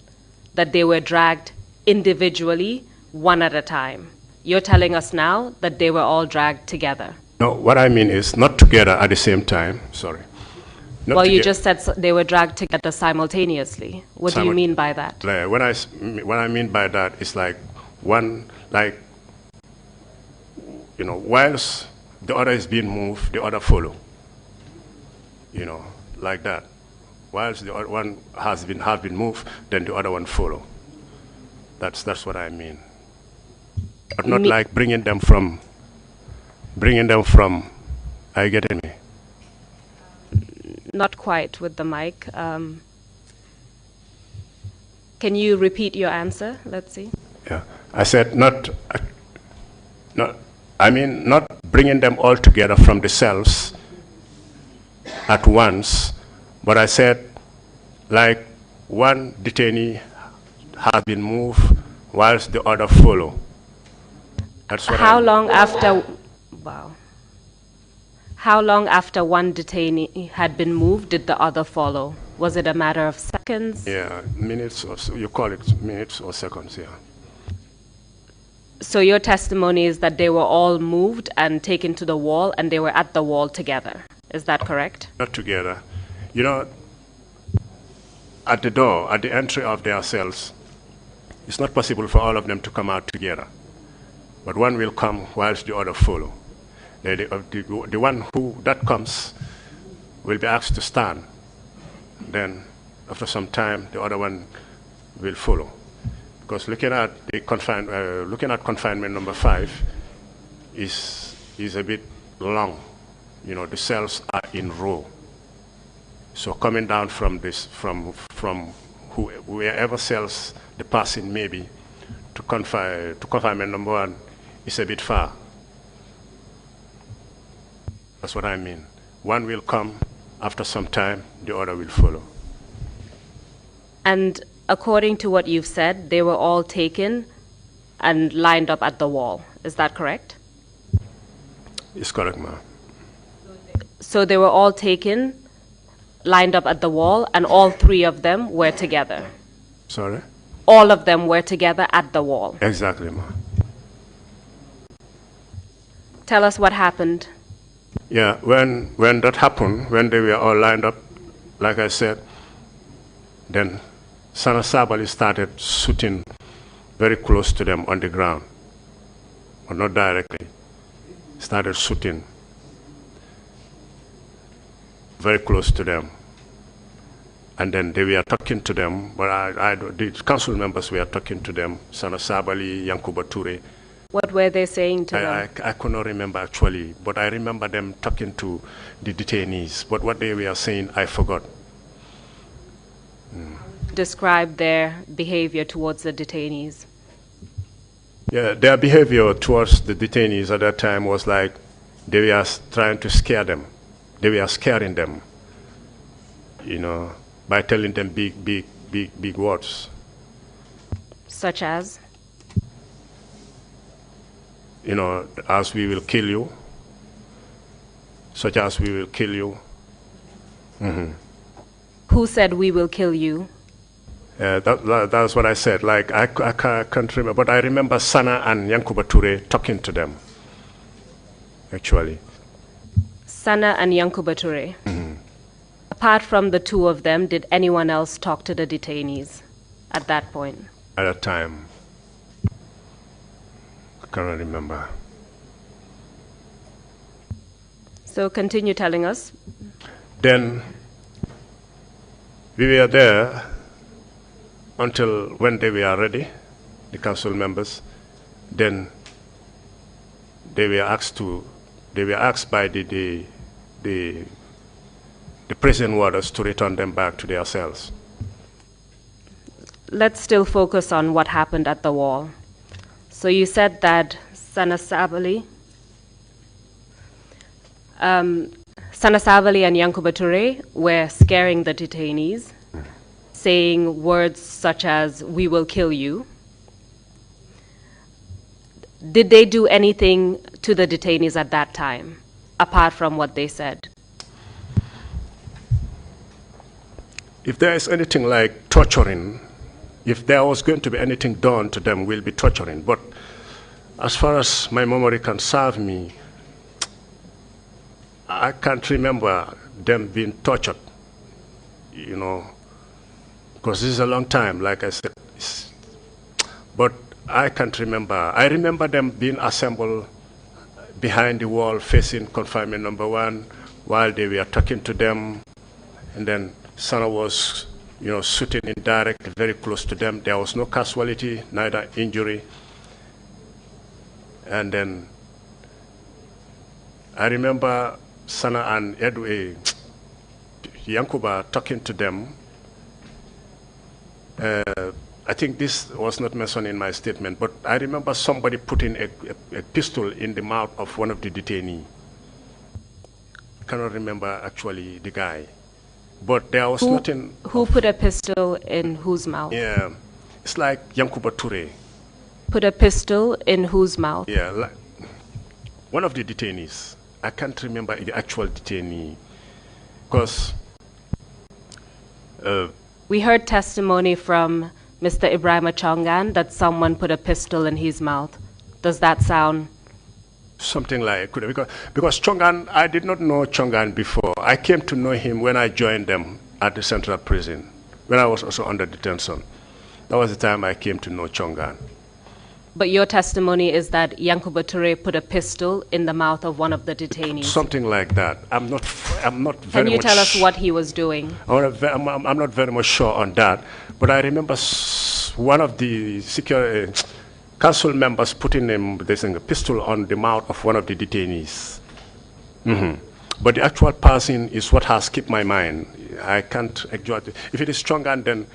G: that they were dragged individually, one at a time. You're telling us now that they were all dragged together.
F: No, what I mean is not together at the same time, sorry.
G: Well, you just said they were dragged together simultaneously. What do you mean by that?
F: What I mean by that is like one, like, you know, whilst the other is being moved, the other follow. You know, like that. Whilst the other one have been moved, then the other one follow. That's what I mean. But not like bringing them from, are you getting me?
G: Not quite with the mic. Can you repeat your answer? Let's see.
F: Yeah, I said not bringing them all together from the cells at once, but I said like one detainee has been moved whilst the other follow. That's what
G: How long after one detainee had been moved did the other follow? Was it a matter of seconds?
F: Yeah, minutes or so. You call it minutes or seconds, yeah.
G: So your testimony is that they were all moved and taken to the wall, and they were at the wall together. Is that correct?
F: Not together. You know, at the door, at the entry of their cells, it's not possible for all of them to come out together. But one will come whilst the other follow. The one that comes will be asked to stand. Then, after some time, the other one will follow. Because looking at confinement number 5 is a bit long. You know, the cells are in row. So coming down from wherever cells the person may be to confinement number 1 is a bit far. That's what I mean. One will come, after some time, the other will follow.
G: And according to what you've said, they were all taken and lined up at the wall. Is that correct?
F: It's correct, ma'am.
G: So they were all taken, lined up at the wall, and all 3 of them were together?
F: Sorry?
G: All of them were together at the wall?
F: Exactly, ma'am.
G: Tell us what happened.
F: Yeah, when that happened, when they were all lined up, like I said, then Sana Sabally started shooting very close to them on the ground, but not directly. Started shooting very close to them. And then they were talking to them, but the council members were talking to them, Sana Sabally, Yankuba Toure.
G: What were they saying to them?
F: I could not remember actually, but I remember them talking to the detainees. But what they were saying, I forgot.
G: Describe their behavior towards the detainees.
F: Yeah, their behavior towards the detainees at that time was like they were trying to scare them. They were scaring them, you know, by telling them big words.
G: Such as?
F: You know, as we will kill you, such as we will kill you.
G: Who said we will kill you?
F: That's what I said. Like, I can't remember, but I remember Sana and Yankuba Toure talking to them, actually.
G: Sana and Yankuba Toure. Apart from the two of them, did anyone else talk to the detainees at that point?
F: At that time, I cannot remember.
G: So continue telling us.
F: Then we were there until when they were ready, the council members. Then they were asked by the prison warders to return them back to their cells.
G: Let's still focus on what happened at the wall. So you said that Sana Sabally and Yankuba Toure were scaring the detainees, saying words such as, "We will kill you." Did they do anything to the detainees at that time, apart from what they said?
F: If there is anything like torturing, if there was going to be anything done to them, we'll be torturing. But as far as my memory can serve me, I can't remember them being tortured, you know, because this is a long time, like I said. But I can't remember. I remember them being assembled behind the wall facing confinement number 1 while they were talking to them. And then Sana was, you know, shooting indirectly very close to them. There was no casualty, neither injury. And then I remember Sana and Yankuba talking to them. I think this was not mentioned in my statement, but I remember somebody putting a pistol in the mouth of one of the detainees. I cannot remember actually the guy. But there was nothing.
G: Who put a pistol in whose mouth?
F: Yeah, it's like Yankuba Toure.
G: Put a pistol in whose mouth?
F: Yeah, like one of the detainees. I can't remember the actual detainee, because
G: we heard testimony from Mr. Ibrahim Chongan that someone put a pistol in his mouth. Does that sound?
F: Something like, because Chongan, I did not know Chongan before. I came to know him when I joined them at the central prison, when I was also under detention. That was the time I came to know Chongan.
G: But your testimony is that Yankuba Toure put a pistol in the mouth of one of the detainees.
F: Something like that. I'm not very much.
G: Can you tell us what he was doing?
F: I'm not very much sure on that, but I remember one of the council members putting a pistol on the mouth of one of the detainees. But the actual person is what has kept my mind. I can't exactly. If it is Chongan, then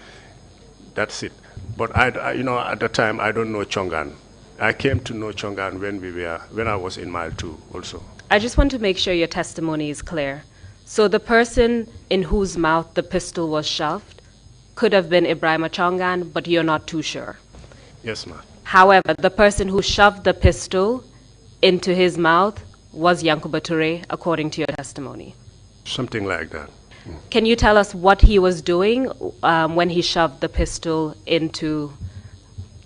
F: that's it. But you know, at the time, I don't know Chongan. I came to know Chongan when I was in Mile 2 also.
G: I just want to make sure your testimony is clear. So the person in whose mouth the pistol was shoved could have been Ibrahim Chongan, but you're not too sure.
F: Yes, ma'am.
G: However, the person who shoved the pistol into his mouth was Yankuba Toure, according to your testimony.
F: Something like that.
G: Can you tell us what he was doing when he shoved the pistol into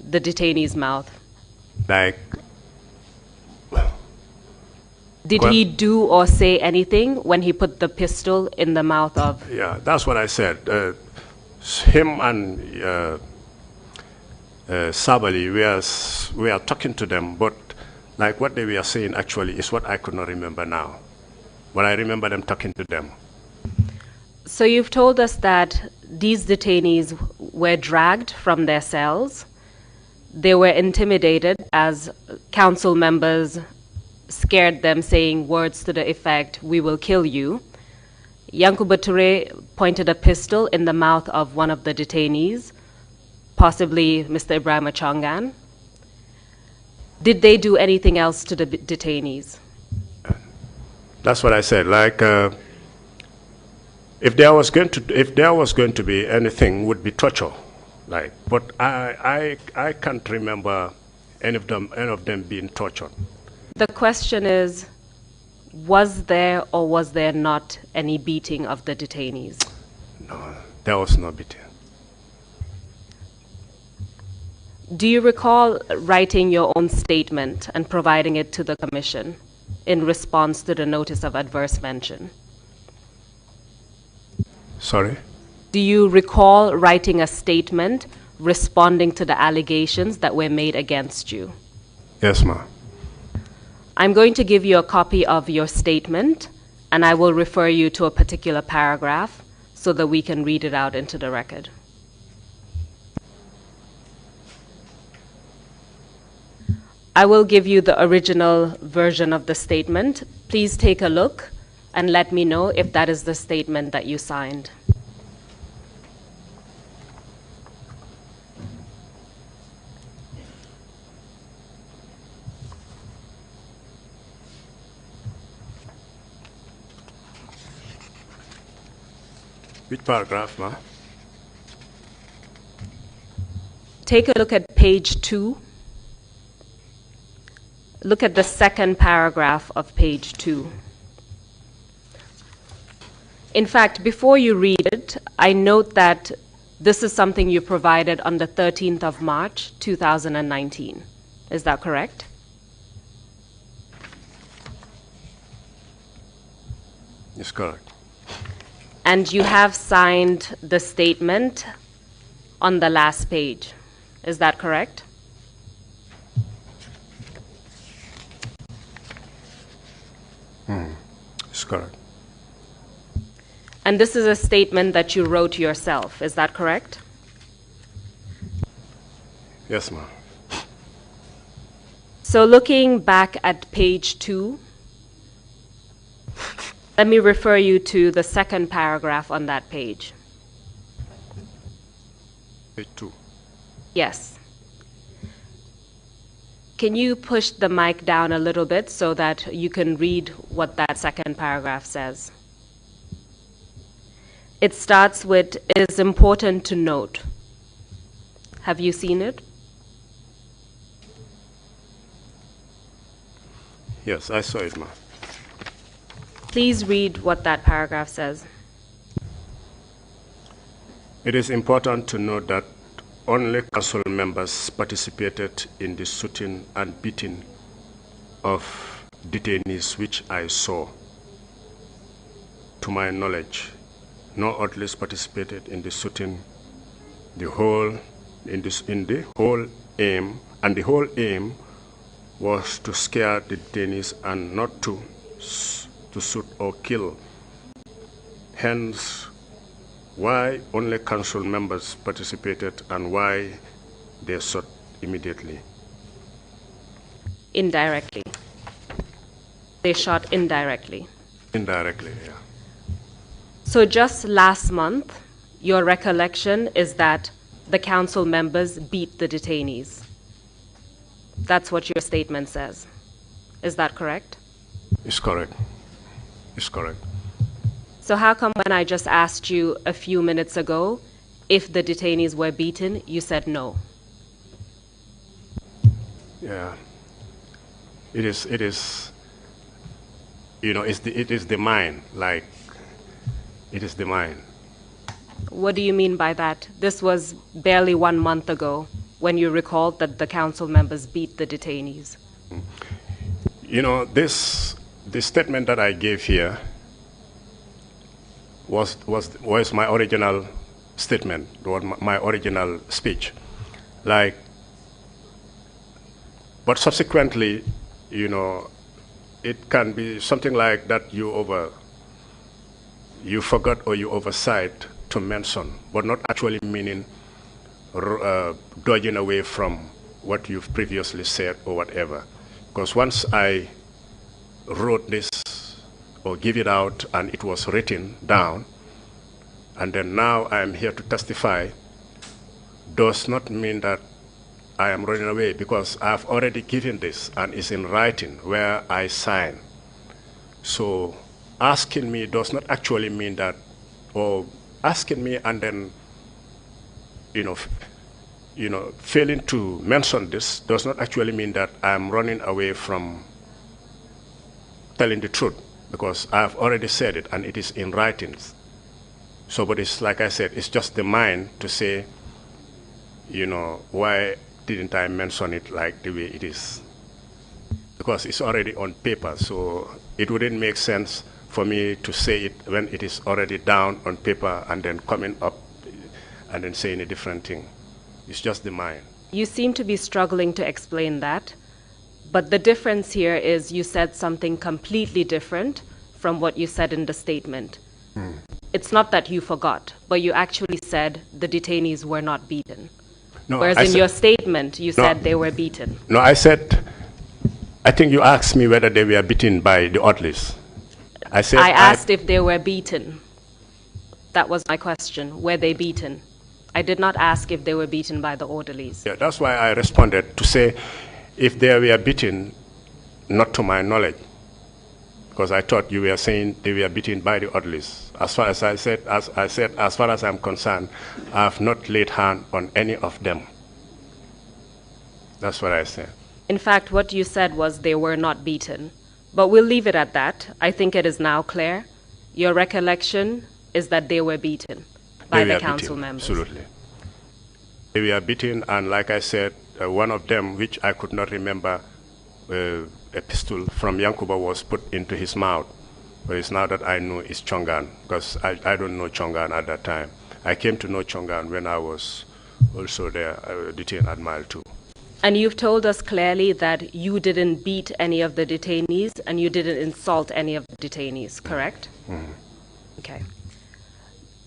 G: the detainee's mouth?
F: Like,
G: Did he do or say anything when he put the pistol in the mouth of?
F: Yeah, that's what I said. Him and Sabally, we are talking to them, but like what they were saying actually is what I could not remember now. But I remember them talking to them.
G: So you've told us that these detainees were dragged from their cells. They were intimidated as council members scared them, saying words to the effect, "We will kill you." Yankuba Toure pointed a pistol in the mouth of one of the detainees, possibly Mr. Ibrahim Chongan. Did they do anything else to the detainees?
F: That's what I said. Like, if there was going to be anything, would be torture. Like, but I can't remember any of them being tortured.
G: The question is, was there or was there not any beating of the detainees?
F: No, there was no beating.
G: Do you recall writing your own statement and providing it to the commission in response to the notice of adverse mention?
F: Sorry?
G: Do you recall writing a statement responding to the allegations that were made against you?
F: Yes, ma'am.
G: I'm going to give you a copy of your statement, and I will refer you to a particular paragraph so that we can read it out into the record. I will give you the original version of the statement. Please take a look and let me know if that is the statement that you signed.
F: Which paragraph, ma'am?
G: Take a look at page 2. Look at the second paragraph of page 2. In fact, before you read it, I note that this is something you provided on the 13th of March, 2019. Is that correct?
F: Yes, correct.
G: And you have signed the statement on the last page. Is that correct?
F: It's correct.
G: And this is a statement that you wrote yourself. Is that correct?
F: Yes, ma'am.
G: So looking back at page 2, let me refer you to the second paragraph on that page.
F: Page 2.
G: Yes. Can you push the mic down a little bit so that you can read what that second paragraph says? It starts with, "It is important to note." Have you seen it?
F: Yes, I saw it, ma'am.
G: Please read what that paragraph says.
F: It is important to note that only council members participated in the shooting and beating of detainees which I saw. To my knowledge, no others participated in the shooting. The whole aim was to scare the detainees and not to shoot or kill. Hence, why only council members participated and why they shot immediately.
G: Indirectly. They shot indirectly.
F: Indirectly, yeah.
G: So just last month, your recollection is that the council members beat the detainees. That's what your statement says. Is that correct?
F: It's correct. It's correct.
G: So how come when I just asked you a few minutes ago if the detainees were beaten, you said no?
F: Yeah. It is, you know, it is the mind, like, it is the mind.
G: What do you mean by that? This was barely 1 month ago when you recalled that the council members beat the detainees.
F: You know, this the statement that I gave here was my original statement, was my original speech. Like, but subsequently, you know, it can be something like that you forgot or you oversight to mention, but not actually meaning dodging away from what you've previously said or whatever. Because once I wrote this or give it out and it was written down, and then now I'm here to testify, does not mean that I am running away, because I've already given this and it's in writing where I sign. So asking me does not actually mean that, or asking me and then, failing to mention this does not actually mean that I'm running away from telling the truth, because I've already said it and it is in writings. So, but it's like I said, it's just the mind to say, why didn't I mention it like the way it is? Because it's already on paper, so it wouldn't make sense for me to say it when it is already down on paper and then coming up and then saying a different thing. It's just the mind.
G: You seem to be struggling to explain that, but the difference here is you said something completely different from what you said in the statement. It's not that you forgot, but you actually said the detainees were not beaten.
F: No,
G: whereas in your statement, you said they were beaten.
F: No, I think you asked me whether they were beaten by the orderlies. I
G: asked if they were beaten. That was my question. Were they beaten? I did not ask if they were beaten by the orderlies.
F: Yeah, that's why I responded to say if they were beaten, not to my knowledge, because I thought you were saying they were beaten by the orderlies. As far as I said, as far as I'm concerned, I have not laid hand on any of them. That's what I said.
G: In fact, what you said was they were not beaten. But we'll leave it at that. I think it is now clear. Your recollection is that they were beaten by the council members.
F: Absolutely. They were beaten, and like I said, one of them, which I could not remember, a pistol from Yankuba was put into his mouth. But it's now that I know it's Chongan, because I don't know Chongan at that time. I came to know Chongan when I was also there, detained at Mile 2.
G: And you've told us clearly that you didn't beat any of the detainees and you didn't insult any of the detainees, correct?
F: Mm-hmm.
G: Okay.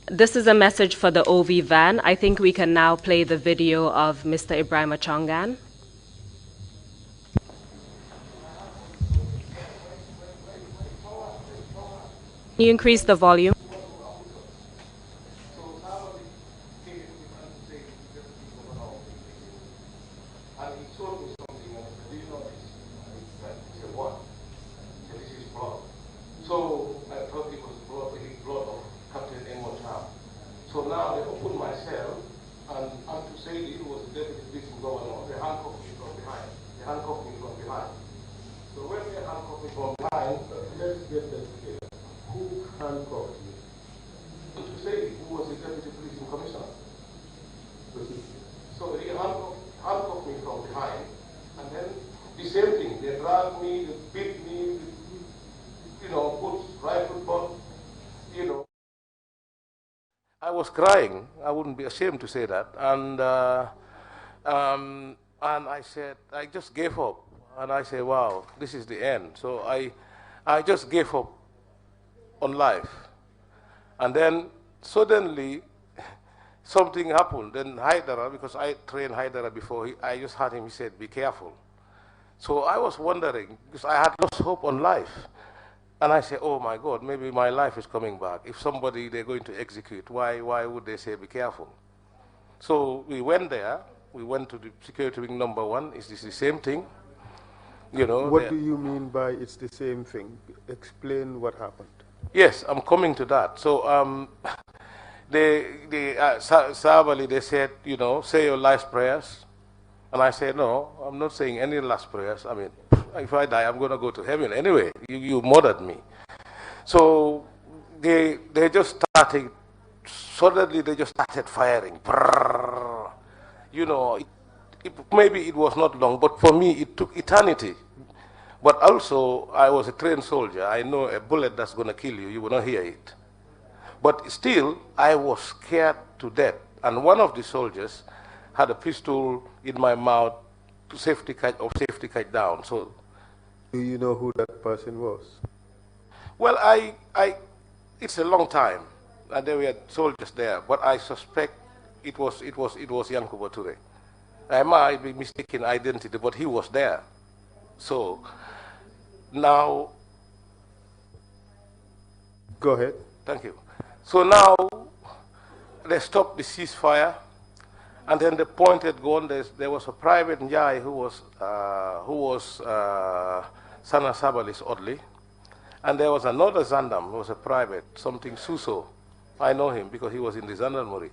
G: This is a message for the OV van. I think we can now play the video of Mr. Ibrahim Chongan. Can you increase the volume?
E: So I thought it was blood of Captain Emotam. So now they opened my cell, and to say it was the deputy police governor, they handcuffed me from behind. So when they handcuffed me from behind, let's get that clear. Who handcuffed me? To say who was the deputy police commissioner. So they handcuffed me from behind, and then the same thing. They dragged me, they beat me, put rifle butt, I was crying. I wouldn't be ashamed to say that. And I said, I just gave up. And I said, wow, this is the end. So I just gave up on life. And then suddenly something happened. Then Haidara, because I trained Haidara before, I just heard him, he said, be careful. So I was wondering, because I had lost hope on life. And I said, oh my God, maybe my life is coming back. If somebody they're going to execute, why would they say be careful? So we went there. We went to the security wing number 1. Is this the same thing?
H: What do you mean by it's the same thing? Explain what happened.
E: Yes, I'm coming to that. So Sabally, they said, say your last prayers. And I said, no, I'm not saying any last prayers. I mean, if I die, I'm going to go to heaven anyway. You murdered me. So they just started, suddenly they just started firing. Brrr. Maybe it was not long, but for me it took eternity
I: But also, I was a trained soldier. I know a bullet that's going to kill you, you will not hear it. But still, I was scared to death. And one of the soldiers had a pistol in my mouth to safety catch down. So,
H: do you know who that person was?
I: Well, it's a long time, and there were soldiers there. But I suspect it was Yankuba Toure. I might be mistaken identity, but he was there. So now,
H: go ahead.
I: Thank you. So now they stopped the ceasefire, and then they pointed gun. There was a private Njai who was Sana Sabally's orderly, and there was another Zandam who was a private, something Suso. I know him because he was in the Gendarmerie,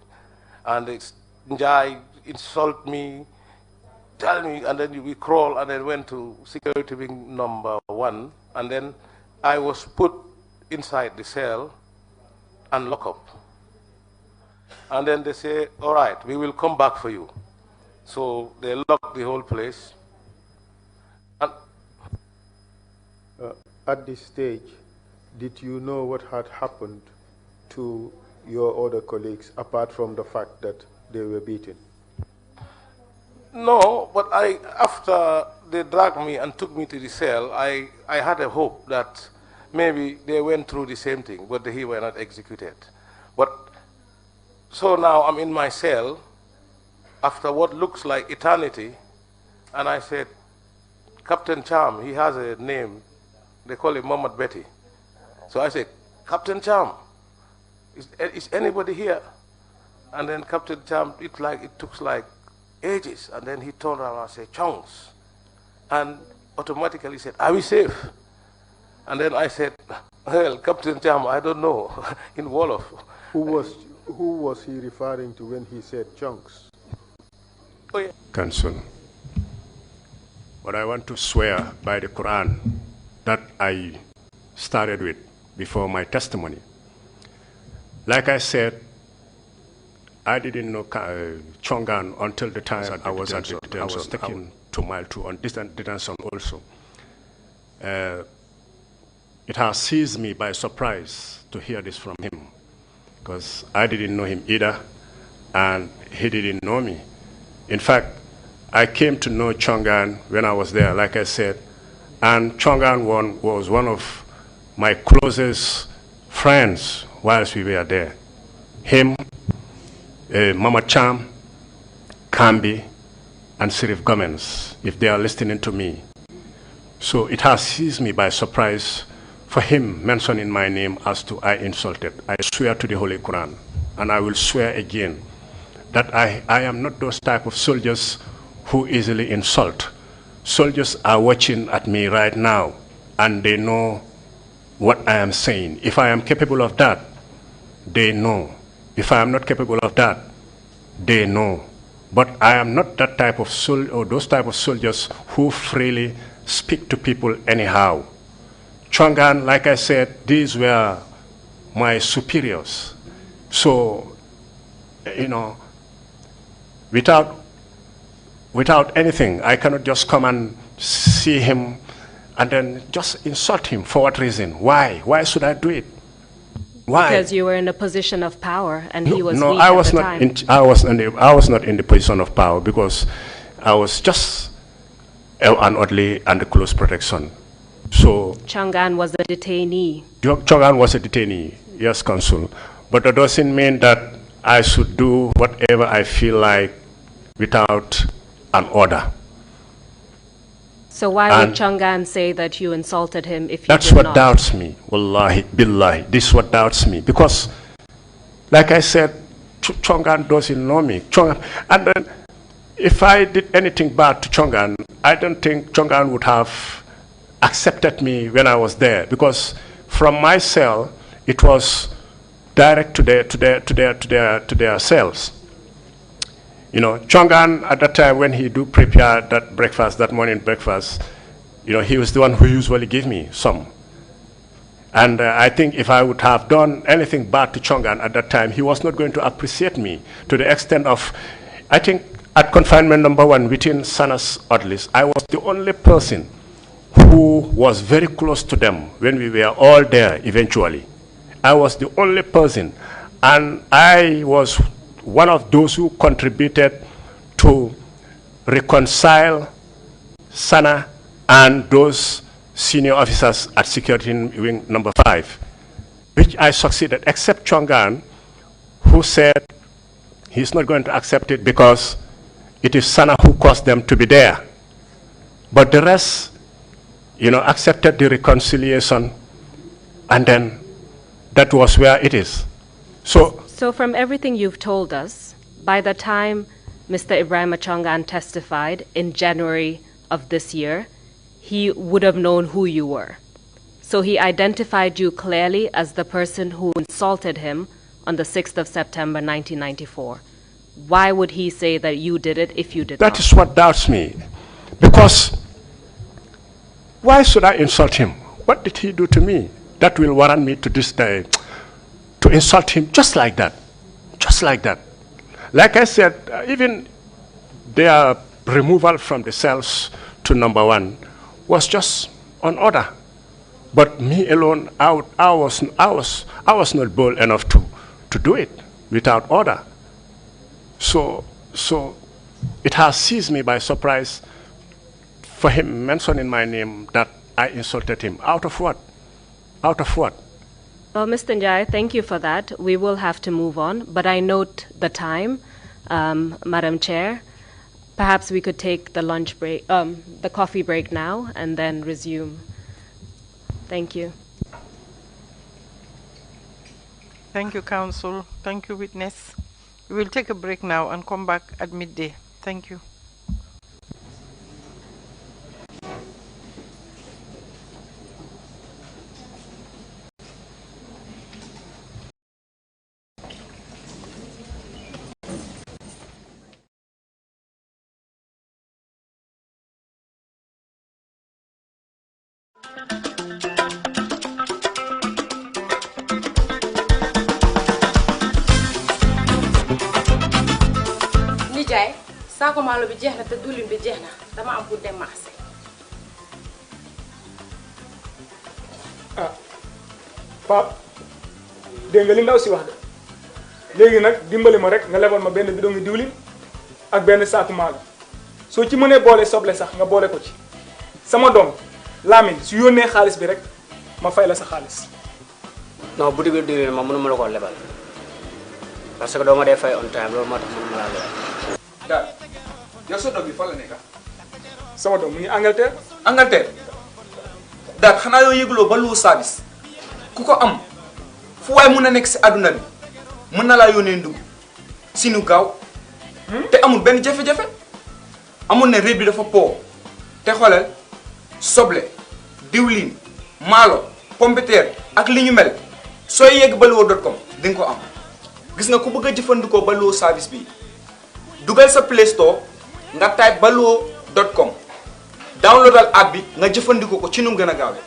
I: and Njai insult me, tell me, and then we crawl, and then went to security wing number 1, and then I was put inside the cell and locked up. And then they say, all right, we will come back for you. So they locked the whole place. And
H: at this stage, did you know what had happened to your other colleagues, apart from the fact that they were beaten?
I: No, but after they dragged me and took me to the cell, I had a hope that maybe they went through the same thing, but they were not executed. But so now I'm in my cell after what looks like eternity, and I said, Captain Cham, he has a name, they call him Muhammad Betty. So I said, Captain Cham, is anybody here? And then Captain Cham, it took like ages, and then he turned around and said, Chongs, and automatically said, are we safe? And then I said, well, Captain Cham, I don't know, in Wolof.
H: Who was he referring to when he said chunks?
I: Oh, yeah.
F: Counsel, but I want to swear by the Quran that I started with before my testimony. Like I said, I didn't know Chongan until the time I was at detention. I was taken to Mile 2 on detention also. It has seized me by surprise to hear this from him, because I didn't know him either, and he didn't know me. In fact, I came to know Chongan when I was there, like I said, and Chongan was one of my closest friends whilst we were there. Him, Mama Cham, Kambi, and Sirif Gomez, if they are listening to me. So it has seized me by surprise for him mentioning my name as to I insulted. I swear to the Holy Quran, and I will swear again, that I am not those type of soldiers who easily insult. Soldiers are watching at me right now, and they know what I am saying. If I am capable of that, they know. If I am not capable of that, they know. But I am not that type of soldier, or those type of soldiers who freely speak to people anyhow. Chongan, like I said, these were my superiors. So, you know, without anything, I cannot just come and see him and then just insult him. For what reason? Why? Why should I do it? Why?
G: Because you were in a position of power, and he was
F: no,
G: weak
F: I was
G: at the
F: not.
G: time.
F: I was not in the position of power, because I was just an orderly under close protection. So
G: Chongan was a detainee.
F: Chongan was a detainee, yes, Consul. But that doesn't mean that I should do whatever I feel like without an order.
G: So why would Chongan say that you insulted him if you did not?
F: That's what doubts me. Wallahi, billahi. This is what doubts me. Because, like I said, Chongan doesn't know me. And then, if I did anything bad to Chongan, I don't think Chongan would have accepted me when I was there. Because from my cell, it was direct to their cells. You know, Chongan at that time, when he do prepare that breakfast, that morning breakfast, you know, he was the one who usually gave me some. And I think if I would have done anything bad to Chongan at that time, he was not going to appreciate me to the extent of, I think at confinement number 1 within Sana's Odlis, I was the only person who was very close to them when we were all there eventually. I was the only person, and I was one of those who contributed to reconcile Sana and those senior officers at Security Wing number 5, which I succeeded, except Chongan, who said he's not going to accept it because it is Sana who caused them to be there. But the rest, accepted the reconciliation, and then that was where it is.
G: So from everything you've told us, by the time Mr. Ibrahim Chongan testified in January of this year, he would have known who you were. So he identified you clearly as the person who insulted him on the 6th of September 1994. Why would he say that you did it if you did not?
F: That is what doubts me. Because why should I insult him? What did he do to me that will warrant me to this day to insult him just like that? Just like that. Like I said, even their removal from the cells to number 1 was just on order. But me alone, I was not bold enough to do it without order. So it has seized me by surprise for him mentioning my name that I insulted him. Out of what? Out of what?
G: Well, Mr. Njai, thank you for that. We will have to move on, but I note the time, Madam Chair. Perhaps we could take the lunch break, the coffee break now, and then resume. Thank you.
B: Thank you, Counsel. Thank you, witness. We will take a break now and come back at midday. Thank you.
J: Nijaay saako maalo bi jeex na te diwlin bi jeex na dama am pour dem marché.
K: Pape dégg nga li ndaw si wax de léegi nag dimbali ma rek nga lebal ma benn bidon diwlin ak benn saako maalo soo ci mënee boole soble sax nga boole ko ci sama doom Lamine su yónnee xaalis bi rek ma fay la sa xaalis.
L: non bu diwlin diwlin ma mënuma la ko lebal parce que doo ma dee fay on time loolu moo tax mënuma laa lebal.
K: daal yow sa doom bi fan la nekk sama doom mu ngi Angleterre. Angleterre daal xanaa yoo yëgloo ba lu service ku ko am fu waay mun a nekk si àdduna bi mën na laa yónnee ndugg si nu gaaw te amul benn jafe-jafe amul ne réew bi dafa po te xoolal soble diwlin maalo pompiteer ak li ñu mel sooy yegg baluwo.com di nga ko am gis nga ku bëgg a jëfandikoo baluwo service bi dugal sa Play Store nga type baluwo.com downloadal app bi nga jëfandikoo ko ci nu mu gën a gaawee